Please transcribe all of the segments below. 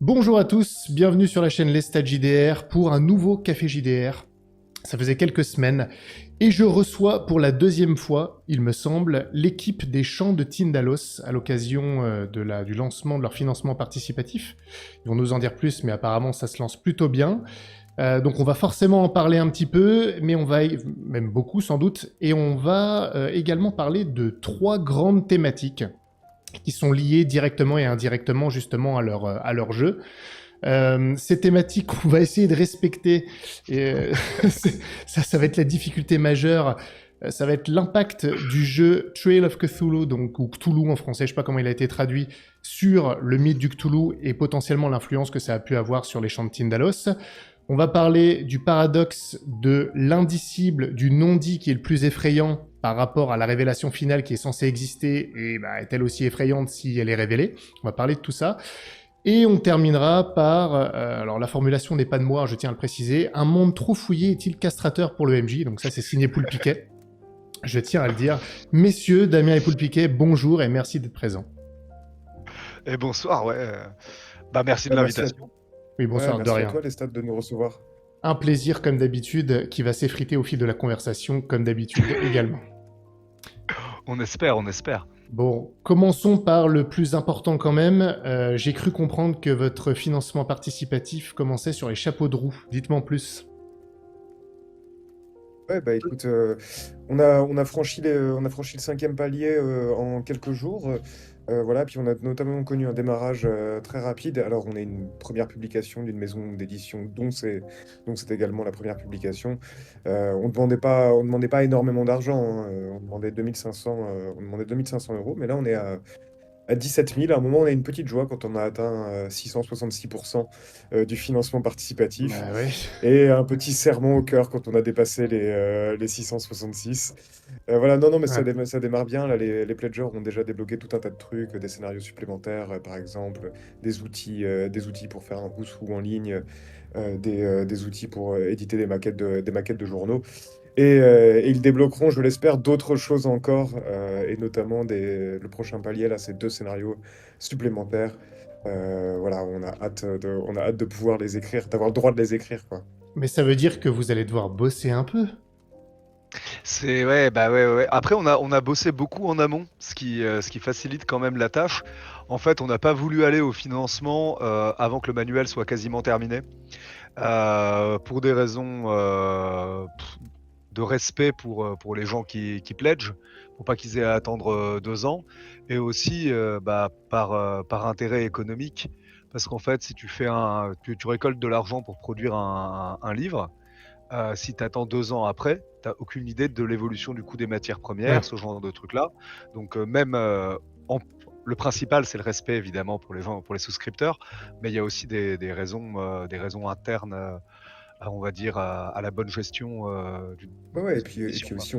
Bonjour à tous, bienvenue sur la chaîne Lestat JDR pour un nouveau Café JDR. Ça faisait quelques semaines et je reçois pour la deuxième fois, il me semble, l'équipe des Champs de Tindalos à l'occasion du lancement de leur financement participatif. Ils vont nous en dire plus, mais apparemment ça se lance plutôt bien. Donc on va forcément en parler un petit peu, mais on va, même beaucoup sans doute, et on va également parler de 3 grandes thématiques qui sont liées directement et indirectement justement à leur jeu. Ces thématiques qu'on va essayer de respecter, et, ça va être la difficulté majeure. Ça va être l'impact du jeu Trail of Cthulhu, donc, ou Cthulhu en français, je sais pas comment il a été traduit, sur le mythe du Cthulhu et potentiellement l'influence que ça a pu avoir sur les champs de Tindalos. On va parler du paradoxe de l'indicible, du non-dit qui est le plus effrayant par rapport à la révélation finale qui est censée exister et est-elle aussi effrayante si elle est révélée. On va parler de tout ça. Et on terminera par, alors la formulation n'est pas de moi, je tiens à le préciser, un monde trop fouillé est-il castrateur pour le MJ? Donc ça c'est signé Poulpiquet, je tiens à le dire. Messieurs, Damien et Poulpiquet, bonjour et merci d'être présents. Et bonsoir, ouais. Merci de Merci l'invitation. Oui, bonsoir, de merci à rien. toi, les stats, de nous recevoir. Un plaisir comme d'habitude qui va s'effriter au fil de la conversation comme d'habitude également. On espère, on espère. Bon, commençons par le plus important quand même. J'ai cru comprendre que votre financement participatif commençait sur les chapeaux de roue. Dites-moi en plus. Ouais, bah écoute, on a franchi on a franchi le 5e palier en quelques jours. Voilà, puis on a notamment connu un démarrage très rapide. Alors, on est une première publication d'une maison d'édition dont c'est également la première publication. On demandait pas énormément d'argent, hein, on demandait 2500, on demandait 2500 euros, mais là, on est à 17 000. À un moment, on a une petite joie quand on a atteint 666% du financement participatif. Bah ouais. Et un petit sermon au cœur quand on a dépassé les 666. Voilà, non, non, mais Ouais. ça démarre bien. Là, les pledgers ont déjà débloqué tout un tas de trucs, des scénarios supplémentaires, par exemple, des outils pour faire un who's-who en ligne, des outils pour éditer des maquettes de journaux. Et ils débloqueront, je l'espère, d'autres choses encore, et notamment le prochain palier, là, c'est 2 scénarios supplémentaires. Voilà, on a hâte de pouvoir les écrire, d'avoir le droit de les écrire, quoi. Mais ça veut dire que vous allez devoir bosser un peu. C'est ouais, bah ouais, ouais, ouais. Après, on a bossé beaucoup en amont, ce qui facilite quand même la tâche. En fait, on n'a pas voulu aller au financement avant que le manuel soit quasiment terminé, pour des raisons de respect pour les gens qui pledgent, pour pas qu'ils aient à attendre 2 ans, et aussi par intérêt économique, parce qu'en fait, si tu fais tu récoltes de l'argent pour produire un livre, si tu attends 2 ans après, tu aucune idée de l'évolution du coût des matières premières, Ouais. ce genre de trucs-là. Donc même en- le principal, c'est le respect évidemment pour les gens, pour les souscripteurs, mais il y a aussi des raisons internes, on va dire, à la bonne gestion d'une Ouais, ouais, maison et d'édition, puis quoi. aussi,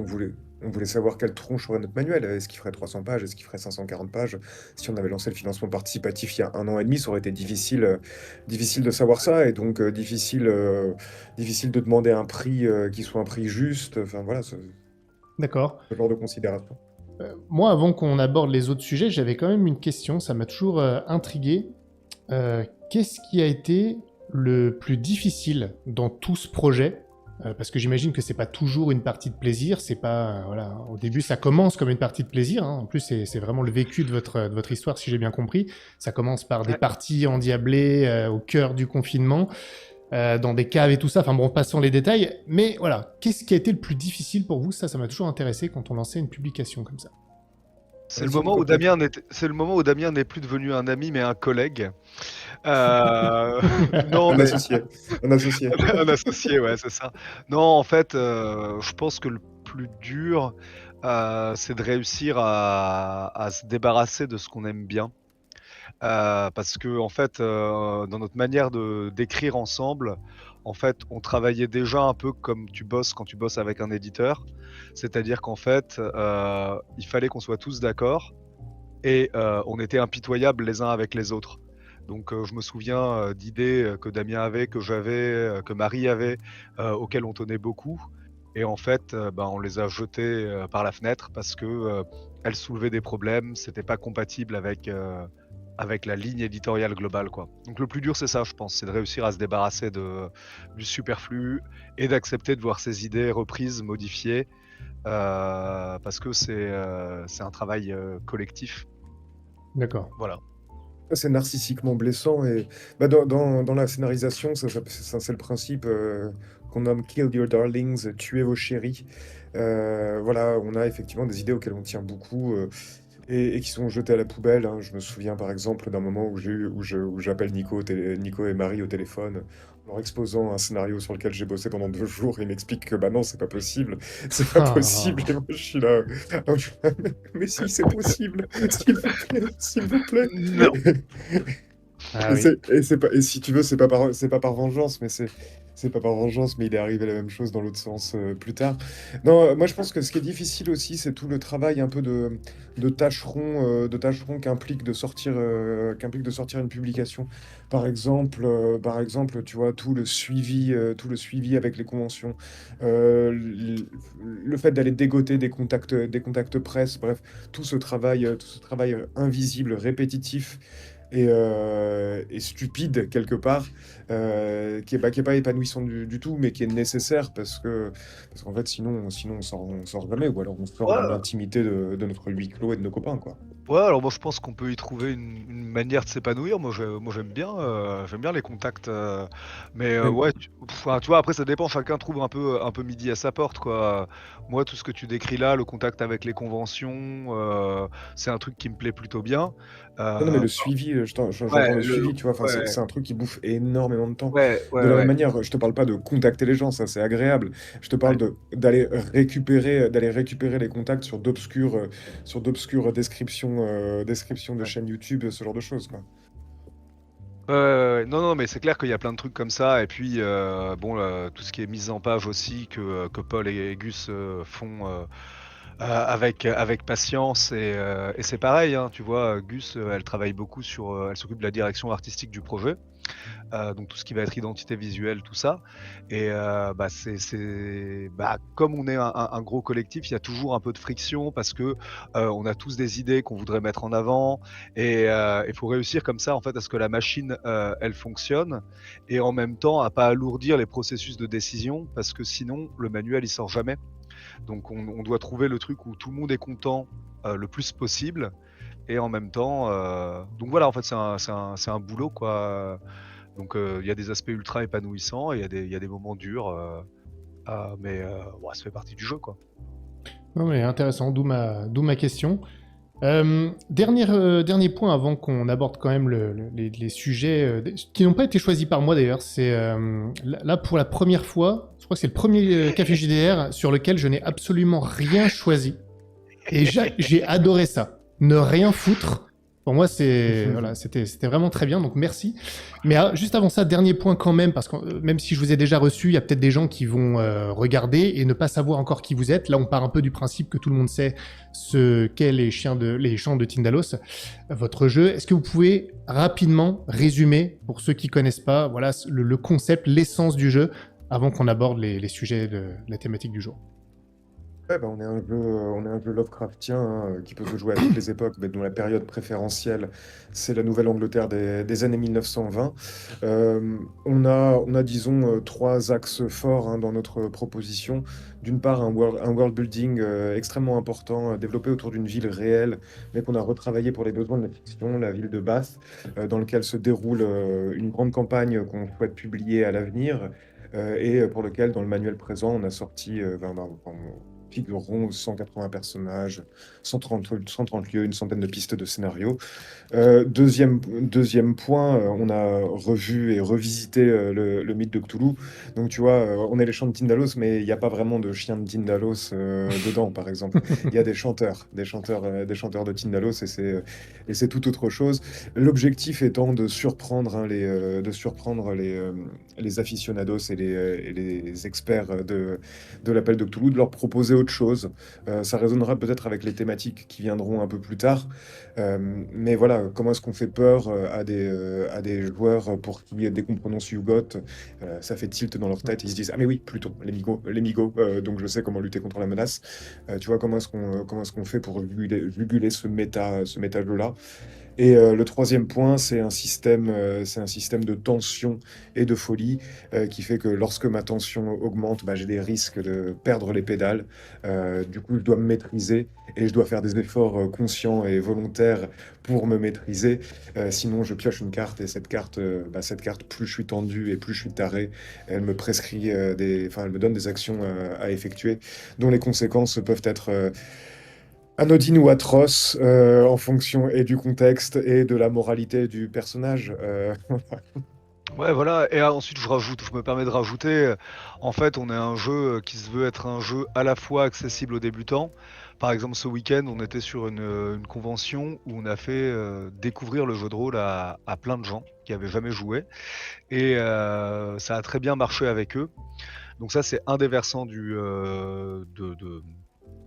on voulait savoir quelle tronche aurait notre manuel. Est-ce qu'il ferait 300 pages? Est-ce qu'il ferait 540 pages? Si on avait lancé le financement participatif il y a 1 an et demi, ça aurait été difficile, difficile de savoir ça, et donc difficile de demander un prix qui soit un prix juste. Enfin voilà, D'accord. ce genre de considération. Moi, avant qu'on aborde les autres sujets, j'avais quand même une question, ça m'a toujours intrigué. Qu'est-ce qui a été le plus difficile dans tout ce projet? Parce que j'imagine que c'est pas toujours une partie de plaisir, c'est pas voilà, au début ça commence comme une partie de plaisir, hein. En plus c'est vraiment le vécu de votre histoire si j'ai bien compris. Ça commence par des Ouais. parties endiablées au cœur du confinement, dans des caves et tout ça. Enfin bon, passons les détails. Mais voilà, qu'est-ce qui a été le plus difficile pour vous? Ça m'a toujours intéressé quand on lançait une publication comme ça. Si on peut peut-être. C'est le moment où Damien n'est plus devenu un ami, mais un collègue. Euh, non, Un mais associé, un associé. un associé, ouais, c'est ça. Non, en fait, je pense que le plus dur, c'est de réussir à se débarrasser de ce qu'on aime bien. Parce que en fait, dans notre manière d'écrire ensemble, en fait, on travaillait déjà un peu comme tu bosses quand tu bosses avec un éditeur. C'est-à-dire qu'en fait, il fallait qu'on soit tous d'accord, et on était impitoyables les uns avec les autres. Donc je me souviens d'idées que Damien avait, que j'avais, que Marie avait, auxquelles on tenait beaucoup, et en fait, on les a jetées par la fenêtre parce que elles soulevaient des problèmes, c'était pas compatible avec avec la ligne éditoriale globale, quoi. Donc le plus dur, c'est ça, je pense, c'est de réussir à se débarrasser du superflu et d'accepter de voir ses idées reprises, modifiées, parce que c'est un travail collectif. D'accord. Voilà. C'est narcissiquement blessant et bah, dans la scénarisation, c'est le principe qu'on nomme Kill Your Darlings, tuer vos chéris. Voilà, on a effectivement des idées auxquelles on tient beaucoup et qui sont jetées à la poubelle, hein. Je me souviens par exemple d'un moment où j'appelle Nico et Marie au téléphone, en leur exposant un scénario sur lequel j'ai bossé pendant 2 jours. Ils m'expliquent que bah non, c'est pas possible, c'est pas possible. Et moi je suis là, ah, mais si, c'est possible, s'il vous plaît, s'il vous plaît. Non. Ah Et oui. si tu veux, c'est pas par vengeance, c'est pas par vengeance, mais il est arrivé la même chose dans l'autre sens plus tard. Non, moi je pense que ce qui est difficile aussi, c'est tout le travail un peu de tâcheron qu'implique de sortir une publication. Par exemple, tu vois, tout le suivi avec les conventions, le fait d'aller dégoter des contacts presse, bref, tout ce travail invisible, répétitif et stupide quelque part, qui est pas épanouissant du tout, mais qui est nécessaire parce qu'en fait, sinon on sort jamais, ou alors on sort dans Ouais. l'intimité de notre huis clos et de nos copains, quoi. Ouais, alors moi je pense qu'on peut y trouver une manière de s'épanouir. Moi j'aime bien les contacts, mais Mais ouais, enfin, tu vois, après ça dépend, chacun trouve un peu midi à sa porte, quoi. Moi, tout ce que tu décris là, le contact avec les conventions, c'est un truc qui me plaît plutôt bien. non, non, mais Heu, le suivi, ouais, j'entends le suivi, tu vois, enfin, ouais, c'est un truc qui bouffe énormément de temps. De la même ouais. manière, je te parle pas de contacter les gens, ça c'est agréable. Je te Ouais. parle d'aller récupérer les contacts sur d'obscures descriptions de Ouais. chaînes YouTube, ce genre de choses, quoi. Ouais. Non, non, mais c'est clair qu'il y a plein de trucs comme ça et puis, bon, tout ce qui est mise en page aussi que Paul et Gus, font, avec patience et c'est pareil, hein, tu vois? Gus, elle travaille beaucoup sur, elle s'occupe de la direction artistique du projet, donc tout ce qui va être identité visuelle, tout ça et bah, bah, comme on est un gros collectif, il y a toujours un peu de friction parce que, on a tous des idées qu'on voudrait mettre en avant et il faut réussir comme ça, en fait, à ce que la machine, elle fonctionne et en même temps à pas alourdir les processus de décision parce que sinon le manuel, il sort jamais. Donc on doit trouver le truc où tout le monde est content, le plus possible et en même temps, donc voilà, en fait, c'est un boulot, quoi, donc il y a des aspects ultra épanouissants et il y a des moments durs, mais ouais, ça fait partie du jeu, quoi. Non, mais intéressant, d'où ma question. Dernier point avant qu'on aborde quand même les sujets qui n'ont pas été choisis par moi d'ailleurs. C'est là pour la première fois, je crois que c'est le premier café JDR sur lequel je n'ai absolument rien choisi. Et j'ai adoré ça. Ne rien foutre. Pour moi, voilà, c'était vraiment très bien, donc merci. Mais juste avant ça, dernier point quand même, parce que même si je vous ai déjà reçu, il y a peut-être des gens qui vont regarder et ne pas savoir encore qui vous êtes. Là, on part un peu du principe que tout le monde sait ce qu'est les chants de Tindalos, votre jeu. Est-ce que vous pouvez rapidement résumer, pour ceux qui connaissent pas, voilà, le concept, l'essence du jeu, avant qu'on aborde les sujets de la thématique du jour? Ouais, bah, on est un jeu Lovecraftien, hein, qui peut se jouer à toutes les époques, mais dont la période préférentielle, c'est la Nouvelle-Angleterre des années 1920. On a, disons, trois axes forts, hein, dans notre proposition. D'une part, un world building extrêmement important, développé autour d'une ville réelle, mais qu'on a retravaillé pour les besoins de la fiction, la ville de Bath, dans lequel se déroule une grande campagne qu'on souhaite publier à l'avenir. Et pour lequel, dans le manuel présent, on a sorti figureront 180 personnages, 130 lieux, une centaine de pistes de scénarios. Deuxième point, on a revu et revisité le mythe de Cthulhu. Donc tu vois, on est les chants de Tindalos, mais il n'y a pas vraiment de chiens de Tindalos dedans, par exemple. Il y a des chanteurs de Tindalos, et c'est tout autre chose. L'objectif étant de surprendre, hein, les aficionados et les experts de l'appel de Cthulhu, de leur proposer autre chose. Ça résonnera peut-être avec les thématiques qui viendront un peu plus tard. Mais voilà, comment est-ce qu'on fait peur à des joueurs pour qui, dès qu'on prononce Yugoth, ça fait tilt dans leur tête, ils se disent: ah mais oui, Pluton, les Migos, donc je sais comment lutter contre la menace. Tu vois, comment est-ce qu'on fait pour juguler ce méta-jeu-là? Et le troisième point, c'est un système de tension et de folie qui fait que lorsque ma tension augmente, bah, j'ai des risques de perdre les pédales. Du coup, je dois me maîtriser et je dois faire des efforts conscients et volontaires pour me maîtriser. Sinon, je pioche une carte et cette carte, plus je suis tendu et plus je suis taré, elle me prescrit enfin, elle me donne des actions à effectuer, dont les conséquences peuvent être anodines ou atroces en fonction et du contexte et de la moralité du personnage. Ouais, voilà. Et ensuite, je me permets de rajouter, en fait, on est un jeu qui se veut être un jeu à la fois accessible aux débutants. Par exemple, ce week-end, on était sur une convention où on a fait découvrir le jeu de rôle à plein de gens qui avaient jamais joué. Et ça a très bien marché avec eux. Donc ça, c'est un des versants du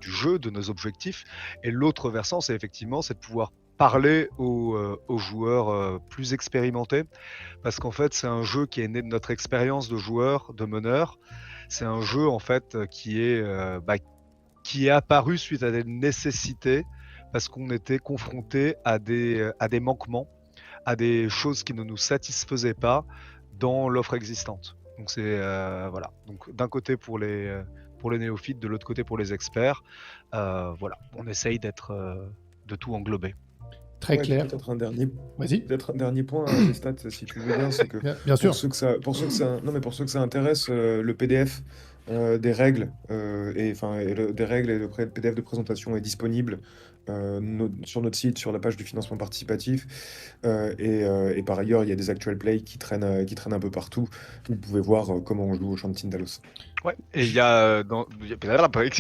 jeu, de nos objectifs. Et l'autre versant, c'est de pouvoir parler aux joueurs plus expérimentés. Parce qu'en fait, c'est un jeu qui est né de notre expérience de joueur, de meneur. C'est un jeu, en fait, qui est apparu suite à des nécessités, parce qu'on était confronté à des manquements, à des choses qui ne nous satisfaisaient pas dans l'offre existante. Donc c'est voilà. Donc d'un côté pour les néophytes, de l'autre côté pour les experts. Voilà, on essaye de tout englober. Très Ouais, et puis clair. Vas-y. peut-être un dernier point, Lestat, si tu veux bien, c'est que Bien sûr. non, mais pour ceux que ça intéresse, le PDF des règles des règles et le PDF de présentation est disponible sur notre site, sur la page du financement participatif. Et par ailleurs, il y a des actual plays qui traînent un peu partout. Vous pouvez voir comment on joue au champ de Tindalos. Ouais. Et il y a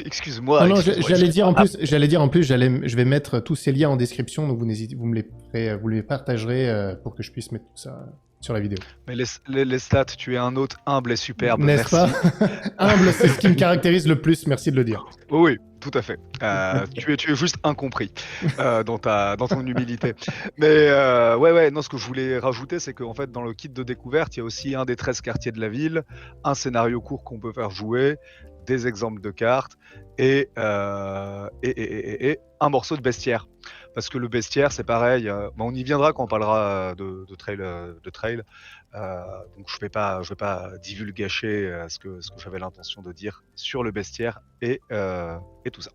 excuse-moi, Non, non, excuse-moi, j'allais dire en excuse-moi. plus, je vais mettre tous ces liens en description, donc vous les partagerez pour que je puisse mettre tout ça sur la vidéo. Mais les stats, tu es un hôte humble et superbe, N'est-ce merci. pas? Humble, c'est ce qui me caractérise le plus, merci de le dire. Oui, oui, tout à fait. Tu es juste incompris dans ton humilité. Mais ouais, non, ce que je voulais rajouter, c'est qu'en fait, dans le kit de découverte, il y a aussi un des 13 quartiers de la ville, un scénario court qu'on peut faire jouer, des exemples de cartes et un morceau de bestiaire. Parce que le bestiaire, c'est pareil, on y viendra quand on parlera de trail. Donc je vais pas divulgacher ce que j'avais l'intention de dire sur le bestiaire et tout ça.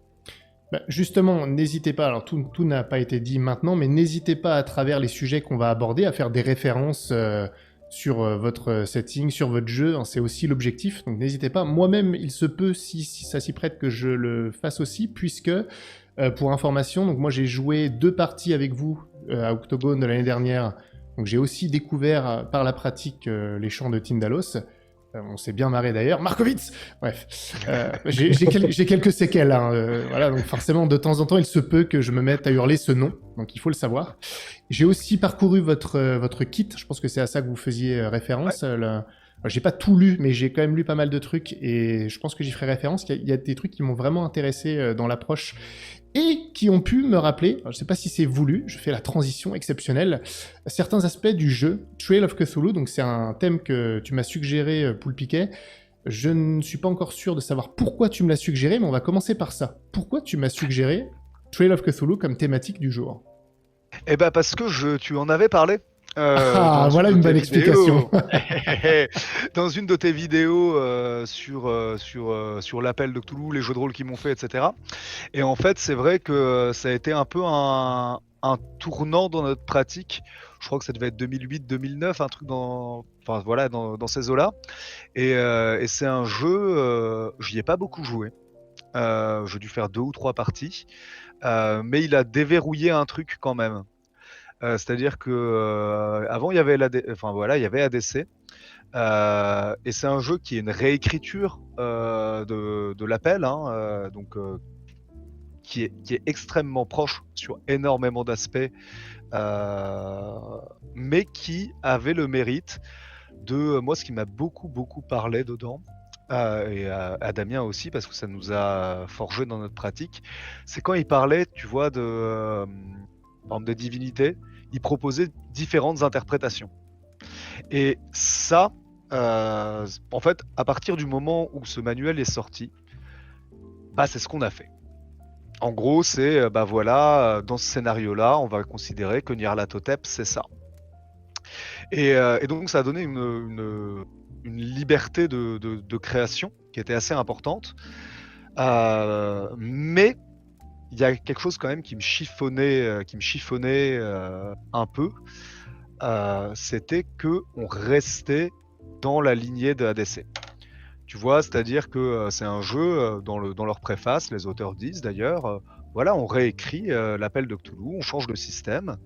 Bah, justement, n'hésitez pas, alors tout n'a pas été dit maintenant, mais n'hésitez pas à travers les sujets qu'on va aborder à faire des références sur votre setting, sur votre jeu, hein, c'est aussi l'objectif, donc n'hésitez pas. Moi-même, il se peut, si ça s'y prête, que je le fasse aussi, puisque, pour information, donc moi j'ai joué 2 parties avec vous à Octogone de l'année dernière, donc j'ai aussi découvert par la pratique les champs de Tindalos. On s'est bien marré d'ailleurs. Markovitz. Bref, j'ai quelques séquelles. Hein, voilà, donc forcément, de temps en temps, il se peut que je me mette à hurler ce nom. Donc il faut le savoir. J'ai aussi parcouru votre kit. Je pense que c'est à ça que vous faisiez référence. Ouais. J'ai pas tout lu, mais j'ai quand même lu pas mal de trucs et je pense que j'y ferai référence. Il y a des trucs qui m'ont vraiment intéressé dans l'approche et qui ont pu me rappeler, je sais pas si c'est voulu, je fais la transition exceptionnelle, certains aspects du jeu Trail of Cthulhu, donc c'est un thème que tu m'as suggéré, Poulpiquet. Je ne suis pas encore sûr de savoir pourquoi tu me l'as suggéré, mais on va commencer par ça. Pourquoi tu m'as suggéré Trail of Cthulhu comme thématique du jour? Eh ben parce que tu en avais parlé. Voilà une bonne explication. Dans une de tes vidéos sur l'appel de Cthulhu, les jeux de rôle qui m'ont fait, etc. Et en fait, c'est vrai que ça a été un peu un tournant dans notre pratique. Je crois que ça devait être 2008-2009, un truc enfin voilà, dans ces eaux-là. Et c'est un jeu, j'y ai pas beaucoup joué. J'ai dû faire 2 ou 3 parties, mais il a déverrouillé un truc quand même. C'est-à-dire que avant il y avait il y avait ADC. Et c'est un jeu qui est une réécriture de l'appel, hein, qui est extrêmement proche sur énormément d'aspects, mais qui avait le mérite de moi, ce qui m'a beaucoup parlé dedans, et à Damien aussi, parce que ça nous a forgé dans notre pratique, c'est quand il parlait, tu vois, par exemple, de divinité, il proposait différentes interprétations. Et ça, en fait, à partir du moment où ce manuel est sorti, bah, c'est ce qu'on a fait. En gros, c'est, bah voilà, dans ce scénario-là, on va considérer que Nyarlathotep, c'est ça. Et donc ça a donné une liberté de création qui était assez importante. Mais il y a quelque chose quand même qui me chiffonnait un peu. C'était que on restait dans la lignée de ADC. Tu vois, c'est-à-dire que c'est un jeu, dans leur préface, les auteurs disent d'ailleurs, voilà, on réécrit l'appel de Cthulhu, on change le système.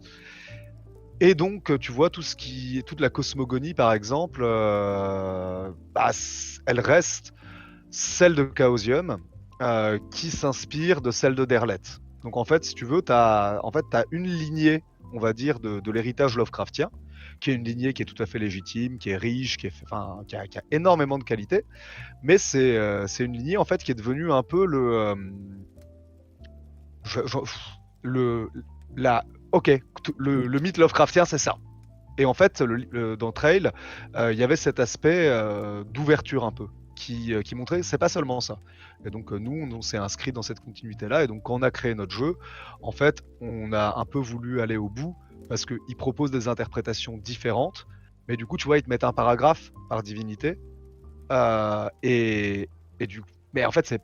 Et donc, tu vois, toute la cosmogonie, par exemple, bah, elle reste celle de Chaosium, qui s'inspire de celle de Derlet. Donc, en fait, si tu veux, t'as une lignée, on va dire, de l'héritage Lovecraftien, qui est une lignée qui est tout à fait légitime, qui est riche, qui a énormément de qualité, mais c'est une lignée, en fait, qui est devenue un peu je- je- le, la, ok, le mythe Lovecraftien, c'est ça. Et en fait, dans Trail, il y avait cet aspect d'ouverture un peu, qui montrait c'est pas seulement ça. Et donc nous, on s'est inscrit dans cette continuité-là. Et donc quand on a créé notre jeu, en fait, on a un peu voulu aller au bout parce qu'ils proposent des interprétations différentes. Mais du coup, tu vois, ils te mettent un paragraphe par divinité. Et du mais en fait,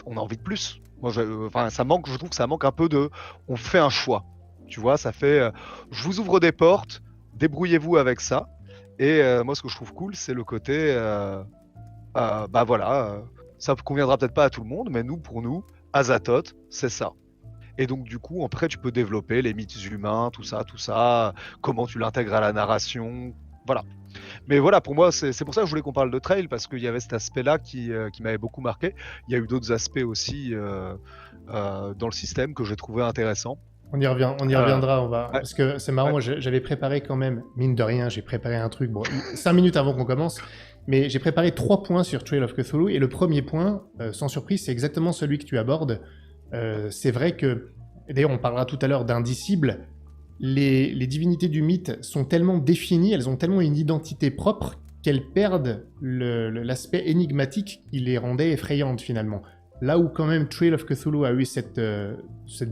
on a envie de plus. Moi, enfin, je trouve que ça manque un peu de. On fait un choix. Tu vois, ça fait. Je vous ouvre des portes, débrouillez-vous avec ça. Et moi, ce que je trouve cool, c'est le côté. Bah voilà, ça conviendra peut-être pas à tout le monde, mais pour nous, Azathoth, c'est ça. Et donc, du coup, après, tu peux développer les mythes humains, tout ça, comment tu l'intègres à la narration. Voilà. Mais voilà, pour moi, c'est pour ça que je voulais qu'on parle de trail, parce qu'il y avait cet aspect-là qui m'avait beaucoup marqué. Il y a eu d'autres aspects aussi dans le système que j'ai trouvé intéressants. On y Euh, reviendra, ouais, parce que c'est marrant, ouais. moi j'avais préparé quand même, mine de rien, j'ai préparé un truc, bon, 5 minutes avant qu'on commence, mais j'ai préparé 3 points sur Trail of Cthulhu, et le premier point, sans surprise, c'est exactement celui que tu abordes. C'est vrai que, et d'ailleurs on parlera tout à l'heure d'indicibles, les divinités du mythe sont tellement définies, elles ont tellement une identité propre, qu'elles perdent l'aspect énigmatique qui les rendait effrayantes finalement. Là où quand même Trail of Cthulhu a eu cette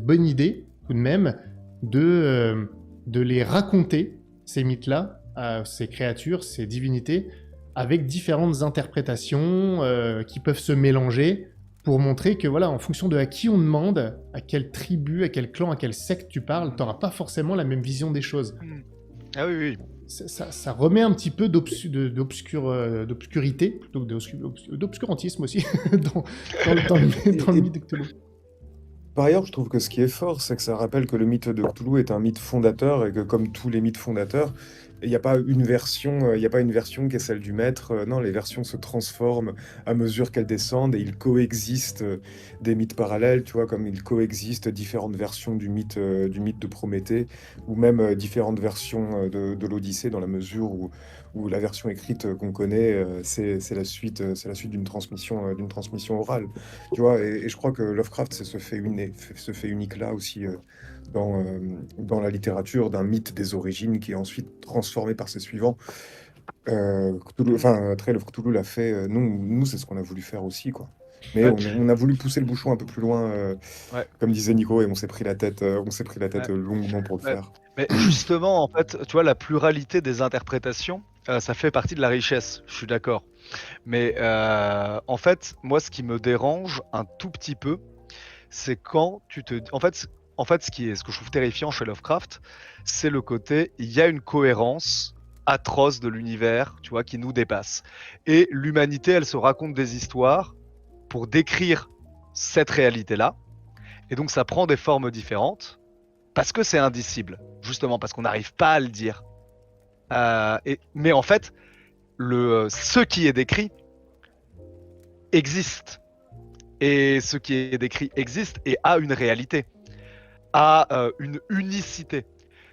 bonne idée, tout de même, de les raconter, ces mythes-là, à ces créatures, ces divinités, avec différentes interprétations qui peuvent se mélanger pour montrer que, voilà, en fonction de à qui on demande, à quelle tribu, à quel clan, à quelle secte tu parles, tu n'auras pas forcément la même vision des choses. Mm. Ah oui, oui. Ça remet un petit peu d'obscurité, plutôt que d'obscurantisme aussi, dans le Et mythe de Cthulhu. par ailleurs, je trouve que ce qui est fort, c'est que ça rappelle que le mythe de Cthulhu est un mythe fondateur et que comme tous les mythes fondateurs, il n'y a pas une version, il y a pas une version qui est celle du maître. Non, les versions se transforment à mesure qu'elles descendent et il coexiste des mythes parallèles, tu vois, comme il coexiste différentes versions du mythe de Prométhée ou même différentes versions de l'Odyssée dans la mesure où la version écrite qu'on connaît, c'est la suite d'une transmission orale. Tu vois, et je crois que Lovecraft se fait unique là aussi dans la littérature d'un mythe des origines qui est ensuite transformé par ses suivants. Mm. Trail of Cthulhu l'a fait. Nous c'est ce qu'on a voulu faire aussi, quoi. Mais Ouais, on a voulu pousser le bouchon un peu plus loin, ouais, comme disait Nico, et on s'est pris la ouais. tête longuement pour le Ouais. faire. Mais justement, en fait, tu vois, la pluralité des interprétations, ça fait partie de la richesse, je suis d'accord. Mais en fait, moi, ce qui me dérange un tout petit peu, c'est quand tu te... En fait, ce que je trouve terrifiant chez Lovecraft, c'est le côté, il y a une cohérence atroce de l'univers, tu vois, qui nous dépasse. Et l'humanité, elle se raconte des histoires pour décrire cette réalité-là. Et donc, ça prend des formes différentes parce que c'est indicible, justement, parce qu'on n'arrive pas à le dire. Mais en fait, ce qui est décrit existe. Et ce qui est décrit existe et a une réalité, a une unicité.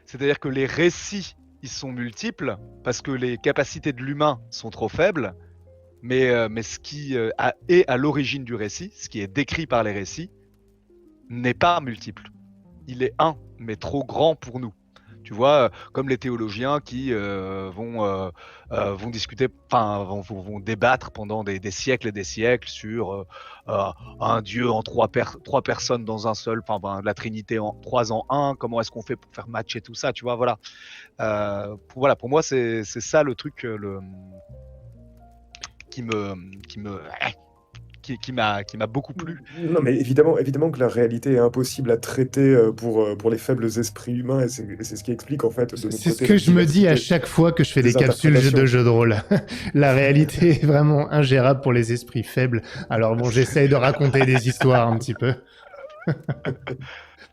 C'est-à-dire que les récits, ils sont multiples parce que les capacités de l'humain sont trop faibles, mais ce qui est à l'origine du récit, ce qui est décrit par les récits, n'est pas multiple. Il est un, mais trop grand pour nous. Tu Tu vois, comme les théologiens qui vont discuter, enfin vont débattre pendant des siècles et des siècles sur un Dieu en trois personnes dans un seul, enfin la Trinité en trois en un. Comment est-ce qu'on fait pour faire matcher tout ça, tu vois, voilà. Pour moi, c'est ça le truc qui me qui me qui m'a beaucoup plu. Non, mais évidemment que la réalité est impossible à traiter pour les faibles esprits humains, et c'est ce qui explique en fait de notre C'est ce côté que la je me dis à diversité chaque fois que je fais des des capsules de interprétations. jeux de rôle. La réalité est vraiment ingérable pour les esprits faibles. Alors bon, j'essaye de raconter des histoires un petit peu.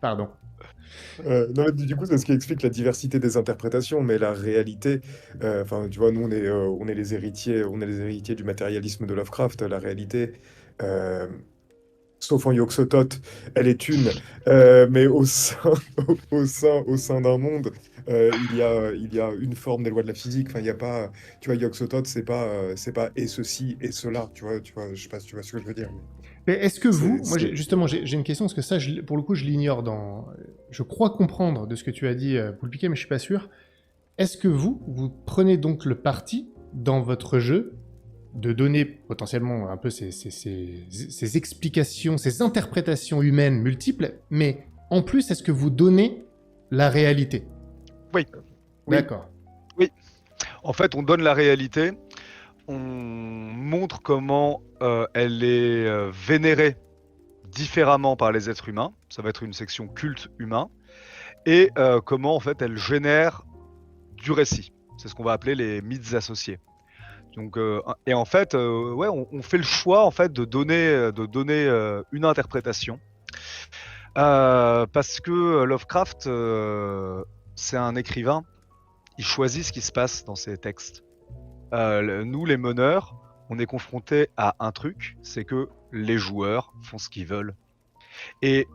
Pardon. Non, mais du coup, c'est ce qui explique la diversité des interprétations, mais la réalité, enfin, tu vois, nous, on est les héritiers du matérialisme de Lovecraft. La réalité, euh, sauf en Yog-Sothoth, elle est une, mais au sein d'un monde, il y a une forme des lois de la physique. Enfin, il y a pas, tu vois, Yog-Sothoth, c'est pas et ceci et cela. Tu vois, je sais pas si tu vois ce que je veux dire. Mais est-ce que vous, moi C'est... justement, j'ai une question parce que ça, pour le coup, je l'ignore dans. Je crois comprendre de ce que tu as dit, Poulpiquet, mais je suis pas sûr. Est-ce que vous prenez donc le parti dans votre jeu de donner potentiellement un peu ces explications, ces interprétations humaines multiples, mais en plus, est-ce que vous donnez la réalité? Oui, Oui, D'accord. oui. En fait, on donne la réalité, on montre comment elle est vénérée différemment par les êtres humains. Ça va être une section culte humain. Et comment en fait elle génère du récit. C'est ce qu'on va appeler les mythes associés. Donc, et en fait, ouais, on fait le choix en fait de donner une interprétation parce que Lovecraft, c'est un écrivain. Il choisit ce qui se passe dans ses textes. Nous, les meneurs, on est confrontés à un truc, c'est que les joueurs font ce qu'ils veulent. Et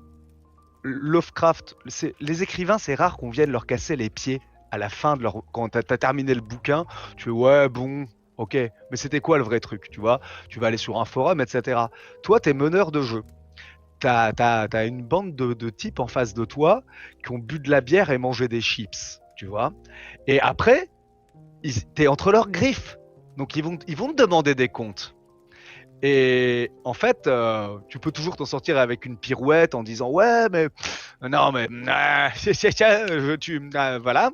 Lovecraft, les écrivains, c'est rare qu'on vienne leur casser les pieds à la fin de leur. Quand t'as terminé le bouquin, tu fais ouais, bon, ok, mais c'était quoi le vrai truc, tu vois? Tu vas aller sur un forum, etc. Toi, t'es meneur de jeu. T'as une bande de types en face de toi qui ont bu de la bière et mangé des chips, tu vois? Et après, t'es entre leurs griffes. Donc ils vont te demander des comptes. Et en fait, tu peux toujours t'en sortir avec une pirouette en disant ouais, mais non, mais voilà.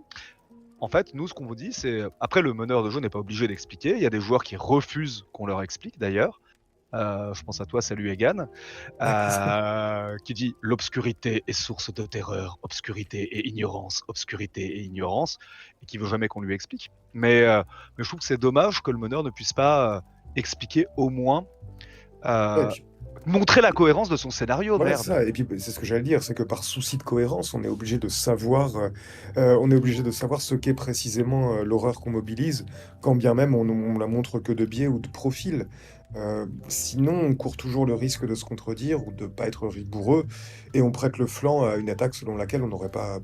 En fait, nous, ce qu'on vous dit, c'est après le meneur de jeu n'est pas obligé d'expliquer. Il y a des joueurs qui refusent qu'on leur explique d'ailleurs. Je pense à toi, salut Egan, qui dit l'obscurité est source de terreur, obscurité et ignorance, et qui veut jamais qu'on lui explique. Mais je trouve que c'est dommage que le meneur ne puisse pas expliquer au moins, ouais, euh, montrer la cohérence de son scénario, voilà, c'est merde. ça. Et puis, c'est ce que j'allais dire, c'est que par souci de cohérence, on est obligé de savoir ce qu'est précisément l'horreur qu'on mobilise, quand bien même on la montre que de biais ou de profil. Sinon, on court toujours le risque de se contredire ou de pas être rigoureux, et on prête le flanc à une attaque selon laquelle on n'aurait pas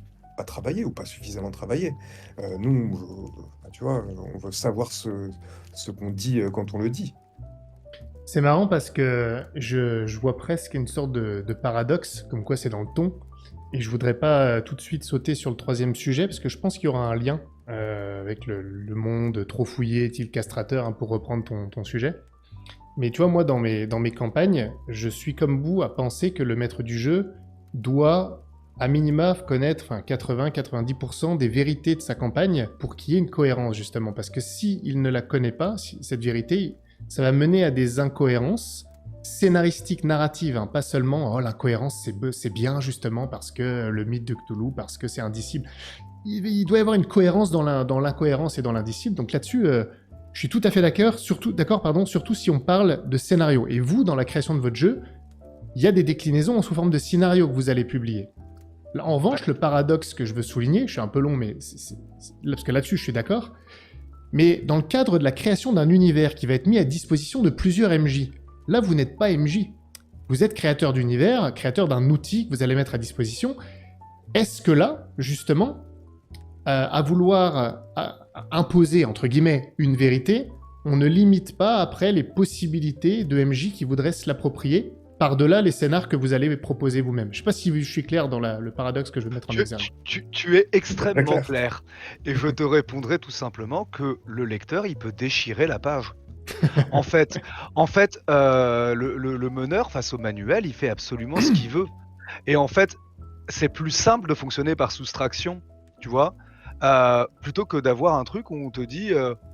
travaillé ou pas suffisamment travaillé. Nous, tu vois, on veut savoir ce qu'on dit quand on le dit. C'est marrant parce que je vois presque une sorte de paradoxe, comme quoi c'est dans le ton. Et je voudrais pas tout de suite sauter sur le troisième sujet, parce que je pense qu'il y aura un lien avec le monde trop fouillé, type castrateur, hein, pour reprendre ton sujet. Mais tu vois, moi, dans mes campagnes, je suis comme vous à penser que le maître du jeu doit, à minima, connaître 80-90% des vérités de sa campagne pour qu'il y ait une cohérence, justement. Parce que s'il ne la connaît pas, cette vérité, ça va mener à des incohérences scénaristiques, narratives, hein, pas seulement oh, l'incohérence c'est bien justement parce que le mythe de Cthulhu, parce que c'est indicible. Il doit y avoir une cohérence dans l'incohérence et dans l'indicible. Donc là-dessus, je suis tout à fait d'accord, surtout si on parle de scénario. Et vous, dans la création de votre jeu, il y a des déclinaisons sous forme de scénario que vous allez publier. Là, en revanche, le paradoxe que je veux souligner, je suis un peu long, mais parce que là-dessus, je suis d'accord, mais dans le cadre de la création d'un univers qui va être mis à disposition de plusieurs MJ, là, vous n'êtes pas MJ. Vous êtes créateur d'univers, créateur d'un outil que vous allez mettre à disposition. Est-ce que là, justement, à vouloir imposer, entre guillemets, une vérité, on ne limite pas après les possibilités de MJ qui voudraient se l'approprier par-delà les scénars que vous allez proposer vous-même. Je sais pas si je suis clair dans le paradoxe que je vais mettre en Tu, exergue. tu es extrêmement clair. clair. Et je te répondrai tout simplement que le lecteur, il peut déchirer la page. En fait, le meneur, face au manuel, il fait absolument ce qu'il veut. Et en fait, c'est plus simple de fonctionner par soustraction, tu vois, plutôt que d'avoir un truc où on te dit,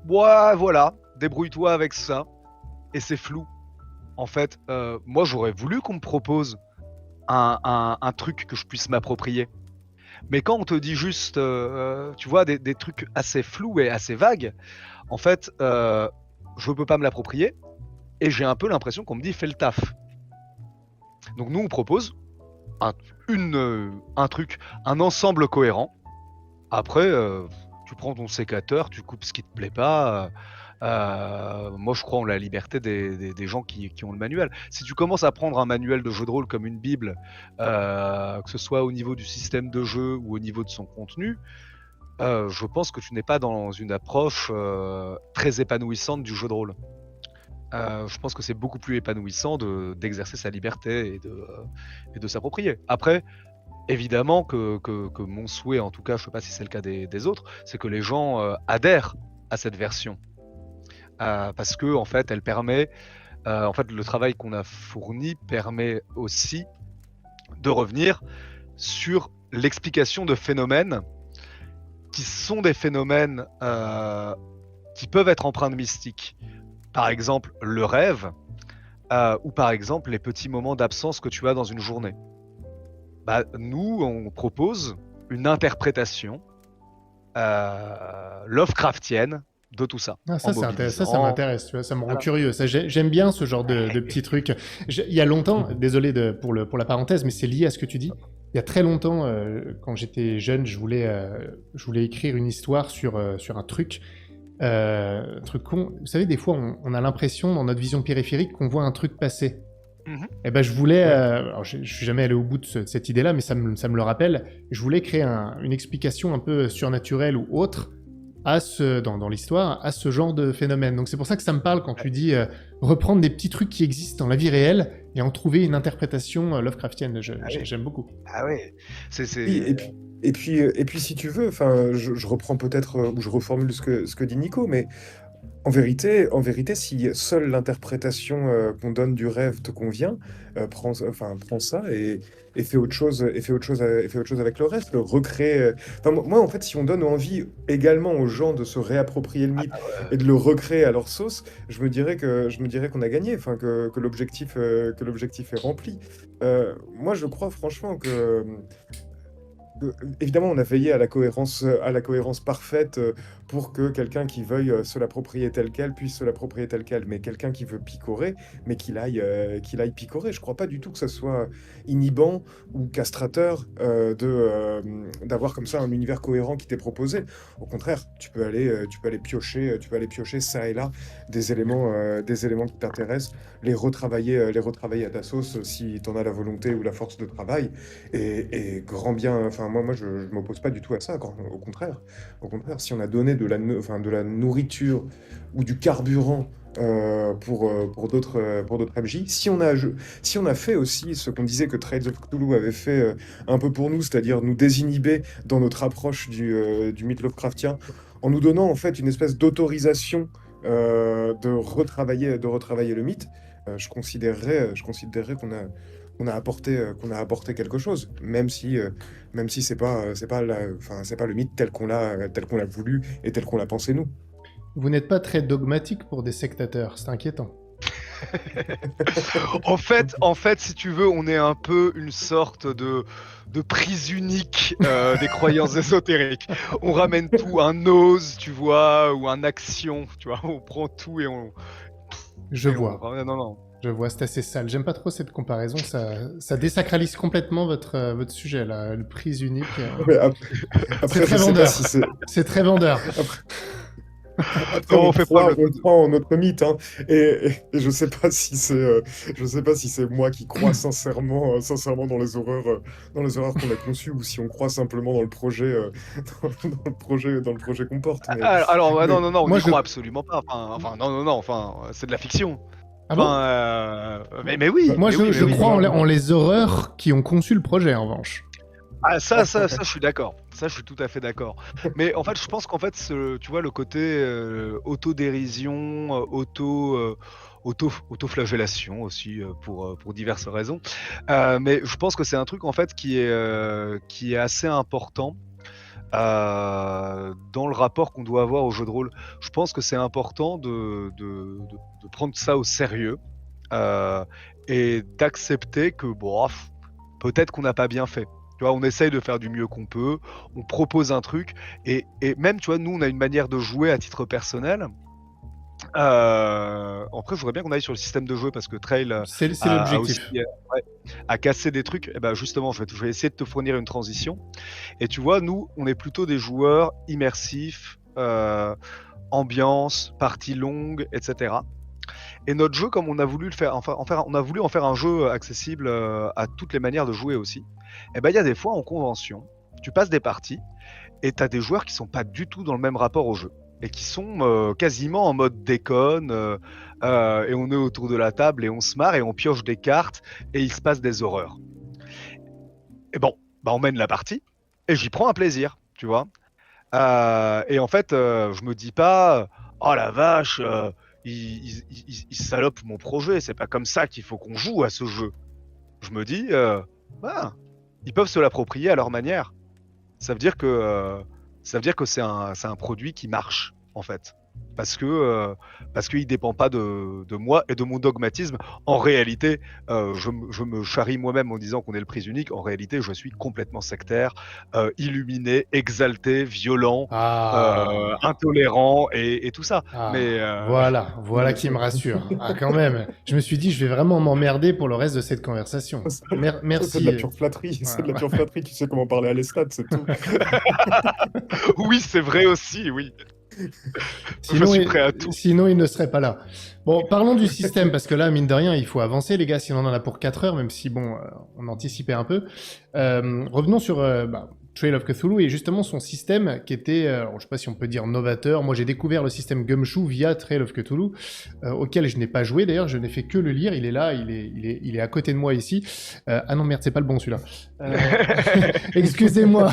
ouais, voilà, débrouille-toi avec ça, et c'est flou. En fait, moi, j'aurais voulu qu'on me propose un truc que je puisse m'approprier. Mais quand on te dit juste, tu vois, des trucs assez flous et assez vagues, en fait, je peux pas me l'approprier, et j'ai un peu l'impression qu'on me dit, fais le taf. Donc nous, on propose un truc, un ensemble cohérent. Après, tu prends ton sécateur, tu coupes ce qui te plaît pas. Moi, je crois en la liberté des gens qui ont le manuel. Si tu commences à prendre un manuel de jeu de rôle comme une bible, que ce soit au niveau du système de jeu ou au niveau de son contenu, je pense que tu n'es pas dans une approche très épanouissante du jeu de rôle. Je pense que c'est beaucoup plus épanouissant d'exercer sa liberté et de s'approprier. Après, évidemment que mon souhait, en tout cas, je sais pas si c'est le cas des autres, c'est que les gens adhèrent à cette version. Parce que en fait, elle permet, en fait, le travail qu'on a fourni permet aussi de revenir sur l'explication de phénomènes qui sont des phénomènes qui peuvent être empreints de mystique. Par exemple, le rêve, ou par exemple les petits moments d'absence que tu as dans une journée. Bah, nous, on propose une interprétation Lovecraftienne de tout ça. Ah, En ça, ça mobilisant. m'intéresse, tu vois, ça me rend Voilà. curieux. Ça, j'aime bien ce genre de petits trucs. Il y a longtemps, désolé pour la parenthèse, mais c'est lié à ce que tu dis. Il y a très longtemps, quand j'étais jeune, je voulais écrire une histoire sur un truc con. Vous savez, des fois, on a l'impression, dans notre vision périphérique, qu'on voit un truc passer. Mhm. Et ben, je voulais, Ouais. alors je suis jamais allé au bout de cette idée-là, mais ça me le rappelle. Je voulais créer une explication un peu surnaturelle ou autre dans l'histoire, à ce genre de phénomène. Donc c'est pour ça que ça me parle quand tu dis reprendre des petits trucs qui existent dans la vie réelle et en trouver une interprétation Lovecraftienne. Ah oui. J'aime beaucoup. Ah oui. Oui, et puis si tu veux, enfin, je reprends peut-être ou je reformule ce que dit Nico, mais en vérité, si seule l'interprétation qu'on donne du rêve te convient, prends ça et fais autre chose, fais autre chose avec le reste, recrée. Enfin, moi, en fait, si on donne envie également aux gens de se réapproprier le mythe et de le recréer à leur sauce, je me dirais qu'on a gagné, enfin que l'objectif est rempli. Moi, je crois franchement que évidemment, on a veillé à la cohérence parfaite pour que quelqu'un qui veuille se l'approprier tel quel puisse se l'approprier tel quel. Mais quelqu'un qui veut picorer, mais qu'il aille picorer. Je crois pas du tout que ça soit inhibant ou castrateur d'avoir comme ça un univers cohérent qui t'est proposé. Au contraire, tu peux aller piocher ça et là des éléments qui t'intéressent, les retravailler à ta sauce si tu en as la volonté ou la force de travail. Et grand bien, enfin moi je m'oppose pas du tout à ça, au contraire. Au contraire, si on a donné de la nourriture ou du carburant pour d'autres MJ, si on a fait aussi ce qu'on disait que Trades of Cthulhu avait fait un peu pour nous, c'est-à-dire nous désinhiber dans notre approche du mythe Lovecraftien, en nous donnant en fait une espèce d'autorisation de retravailler le mythe, je considérerais qu'on a apporté quelque chose, même si c'est pas le mythe tel qu'on l'a voulu et tel qu'on l'a pensé nous. Vous n'êtes pas très dogmatique pour des sectateurs, c'est inquiétant. En fait, si tu veux, on est un peu une sorte de prise unique des croyances ésotériques. On ramène tout, un ose, tu vois, ou un action, tu vois, on prend tout et on... Je vois. Non. Je vois, c'est assez sale. J'aime pas trop cette comparaison, ça désacralise complètement votre sujet, là, le prise unique. Mais C'est après, très je sais pas vendeur. si c'est... C'est très vendeur. Après, Non, on on fait croit, pas le... on croit en notre mythe, hein, et je sais pas si c'est moi qui crois sincèrement dans les horreurs qu'on a conçues, ou si on croit simplement dans le projet, dans le projet qu'on porte. Alors, Mais non, on Moi, n'y croit absolument pas. Enfin, non, c'est de la fiction. Ah bon? Mais oui, Moi, mais oui, mais je oui. crois en les horreurs qui ont conçu le projet, en revanche. Ah ça, je suis d'accord. Ça, je suis tout à fait d'accord. Mais en fait, je pense qu'en fait, tu vois, le côté autodérision, autoflagellation aussi, pour diverses raisons. Mais je pense que c'est un truc en fait qui est assez important dans le rapport qu'on doit avoir au jeu de rôle. Je pense que c'est important de prendre ça au sérieux euh, et d'accepter que bon, peut-être qu'on n'a pas bien fait. Tu vois, on essaye de faire du mieux qu'on peut, on propose un truc, et même, tu vois, nous, on a une manière de jouer à titre personnel. Après, je voudrais bien qu'on aille sur le système de jeu parce que Trail C'est a aussi l'objectif. ouais, a cassé des trucs. Et ben justement, je vais essayer de te fournir une transition. Et tu vois, nous, on est plutôt des joueurs immersifs, ambiance, partie longue, etc. Et notre jeu, comme on a voulu le faire, on a voulu en faire un jeu accessible à toutes les manières de jouer aussi. Et ben il y a des fois en convention, tu passes des parties et t'as des joueurs qui sont pas du tout dans le même rapport au jeu et qui sont quasiment en mode déconne et on est autour de la table et on se marre et on pioche des cartes et il se passe des horreurs. Et bon, bah on mène la partie et j'y prends un plaisir, tu vois. Et en fait, je me dis pas, oh la vache, il salope mon projet. C'est pas comme ça qu'il faut qu'on joue à ce jeu. Je me dis, ah, ils peuvent se l'approprier à leur manière. Ça veut dire que, c'est un produit qui marche en fait, parce que parce qu'il dépend pas de moi et de mon dogmatisme. En réalité, je me charrie moi-même en disant qu'on est le prise unique. En réalité, je suis complètement sectaire, illuminé, exalté, violent, Ah, intolérant et tout ça. Mais voilà qui me rassure. Ah, quand même. Je me suis dit, je vais vraiment m'emmerder pour le reste de cette conversation. Ça, c'est de la Merci. pure flatterie. C'est de la Voilà. pure flatterie. Tu sais comment parler à l'estade, c'est tout. oui, c'est vrai aussi. Oui, je Sinon, suis prêt à tout. sinon, il ne serait pas là. Bon, parlons du système, parce que là, mine de rien, il faut avancer, les gars, sinon on en a pour 4 heures, même si, bon, on anticipait un peu. Revenons sur Trail of Cthulhu, et justement son système qui était, alors, je sais pas si on peut dire novateur. Moi, j'ai découvert le système Gumshoe via Trail of Cthulhu, auquel je n'ai pas joué, d'ailleurs, je n'ai fait que le lire. Il est là, il est à côté de moi ici. Ah non, merde, c'est pas le bon, celui-là. Excusez-moi.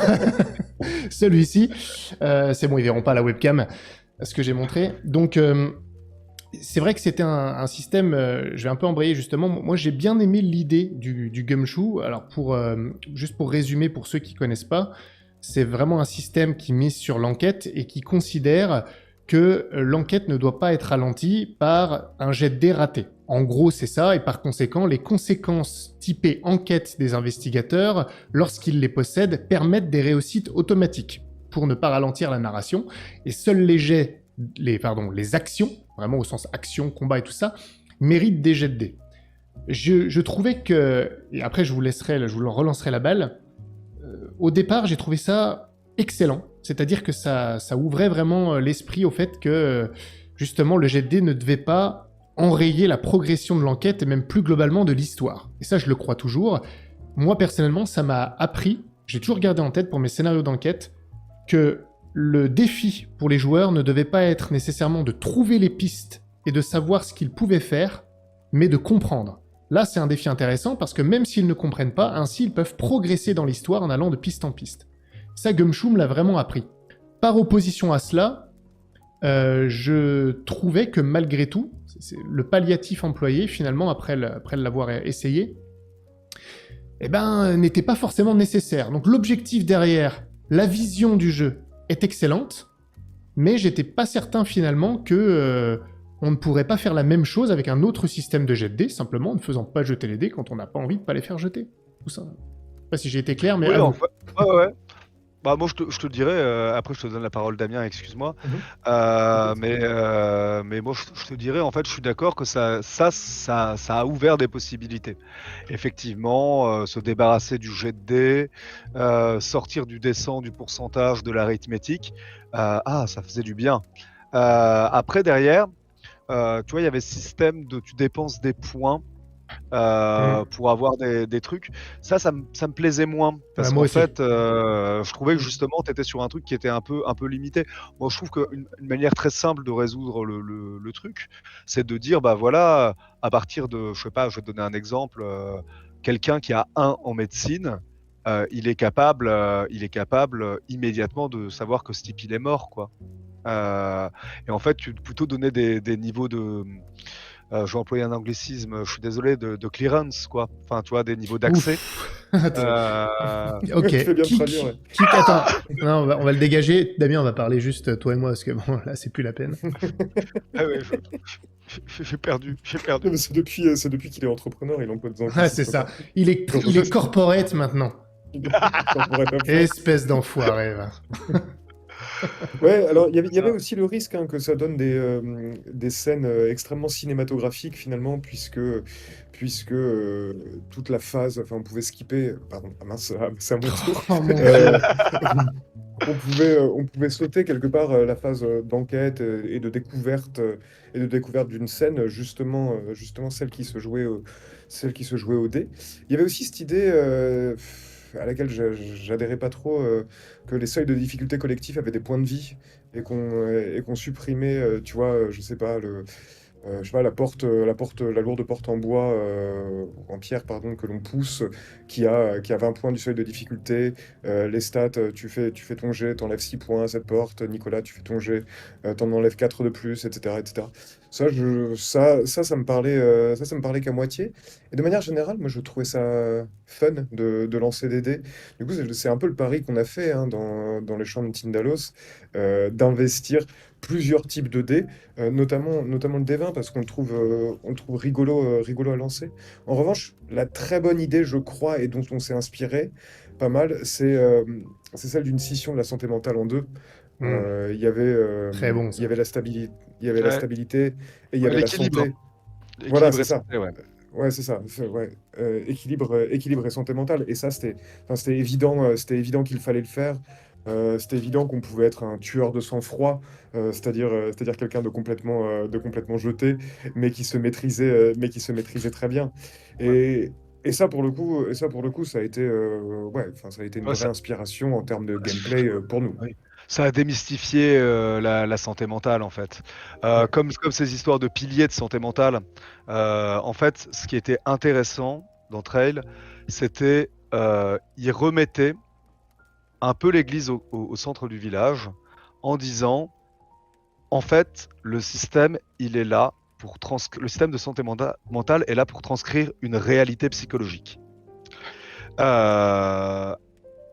Celui-ci. C'est bon, ils verront pas la webcam, ce que j'ai montré. Donc, c'est vrai que c'était un système, je vais un peu embrayer justement. Moi, j'ai bien aimé l'idée du Gumshoe. Alors, juste pour résumer, pour ceux qui connaissent pas, c'est vraiment un système qui mise sur l'enquête et qui considère que l'enquête ne doit pas être ralentie par un jet de dés raté. En gros, c'est ça, et par conséquent, les conséquences typées enquête des investigateurs, lorsqu'ils les possèdent, permettent des réussites automatiques pour ne pas ralentir la narration, et seuls les actions, vraiment au sens action, combat et tout ça, méritent des jets de dés. Je trouvais que, et après je vous relancerai la balle, au départ j'ai trouvé ça excellent, c'est-à-dire que ça ouvrait vraiment l'esprit au fait que justement le jet de dés ne devait pas enrayer la progression de l'enquête et même plus globalement de l'histoire. Et ça je le crois toujours. Moi personnellement ça m'a appris, j'ai toujours gardé en tête pour mes scénarios d'enquête, que le défi pour les joueurs ne devait pas être nécessairement de trouver les pistes et de savoir ce qu'ils pouvaient faire, mais de comprendre. Là, c'est un défi intéressant parce que même s'ils ne comprennent pas, ainsi ils peuvent progresser dans l'histoire en allant de piste en piste. Ça, Gumshoe me l'a vraiment appris. Par opposition à cela, je trouvais que malgré tout, le palliatif employé, finalement, après l'avoir essayé, n'était pas forcément nécessaire. Donc l'objectif derrière, la vision du jeu est excellente, mais j'étais pas certain finalement que on ne pourrait pas faire la même chose avec un autre système de jet de dés, simplement en ne faisant pas jeter les dés quand on n'a pas envie de pas les faire jeter. Tout ça. Je sais pas si j'ai été clair, mais Oui, à en vous. fait, ouais. Bah, moi, je te dirais, après, je te donne la parole, Damien, excuse-moi. Mais moi, je te dirais, en fait, je suis d'accord que ça a ouvert des possibilités. Effectivement, se débarrasser du jet de dés, sortir du descend du pourcentage de l'arithmétique, ça faisait du bien. Après, derrière, tu vois, il y avait ce système de tu dépenses des points pour avoir des trucs. Ça me plaisait moins Ouais, parce moi qu'en aussi. fait, je trouvais que Mm. justement, tu étais sur un truc qui était un peu limité. Moi, je trouve qu'une une manière très simple de résoudre le truc, c'est de dire, bah voilà, à partir de, je sais pas, je vais te donner un exemple, quelqu'un qui a 1 en médecine, il est capable immédiatement de savoir que ce type il est mort, quoi. Et en fait, tu plutôt donner des niveaux de, je vais employer un anglicisme, je suis désolé, de clearance, quoi. Enfin, tu vois, des niveaux d'accès. Ouf. Attends. Euh, Ok. Tu fais bien Qui, traduire, qui, ouais. Attends. Non, on va le dégager. Damien, on va parler juste toi et moi parce que bon, là, c'est plus la peine. ah ouais, j'ai perdu, j'ai perdu. Non, mais c'est depuis qu'il est entrepreneur, il emploie des Ah, c'est anglicismes ça. partout. Genre, Il est corporate maintenant. il est corporate à fond. Espèce d'enfoiré, va. Ouais, alors il y avait Ça. aussi le risque hein, que ça donne des scènes extrêmement cinématographiques finalement, puisque toute la phase, enfin on pouvait skipper, pardon, ah mince, c'est à mon tour. Oh mon dieu. Euh, on pouvait sauter quelque part la phase d'enquête et de découverte d'une scène, justement celle qui se jouait au dé. Il y avait aussi cette idée à laquelle j'adhérais pas trop, que les seuils de difficulté collectif avaient des points de vie et qu'on supprimait, tu vois, je sais pas, je sais pas, la lourde porte en bois, en pierre, pardon, que l'on pousse, qui a 20 points du seuil de difficulté. Les stats, tu fais ton jet, t'enlèves 6 points à cette porte. Nicolas, tu fais ton jet, t'en enlèves 4 de plus, etc., etc. Ça me parlait qu'à moitié. Et de manière générale, moi, je trouvais ça fun de lancer des dés. Du coup, c'est un peu le pari qu'on a fait hein, dans les champs de Tindalos, d'investir plusieurs types de dés notamment le D20 parce on le trouve rigolo à lancer. En revanche, la très bonne idée, je crois, et dont on s'est inspiré pas mal, c'est celle d'une scission de la santé mentale en deux. Hmm, très bon Il y ça. avait la stabilité, il y avait la Ouais, stabilité et il y ouais, avait la l'équilibre. santé. Voilà, L'équilibre c'est est ça. santé, ouais. Ouais, c'est ça. Ouais. Équilibre et santé mentale. Et ça, c'était évident qu'il fallait le faire. C'était évident qu'on pouvait être un tueur de sang-froid, c'est-à-dire quelqu'un de complètement jeté, mais qui se maîtrisait très bien. Ouais. Et ça, pour le coup, ouais, enfin, ça a été une Ouais, vraie inspiration en termes de gameplay pour nous. oui. Ça a démystifié la santé mentale, en fait. Ouais. Comme ces histoires de piliers de santé mentale, en fait, ce qui était intéressant dans Trail, c'était ils remettaient un peu l'église au centre du village en disant, en fait, le système, il est là le système de santé mentale est là pour transcrire une réalité psychologique. Euh,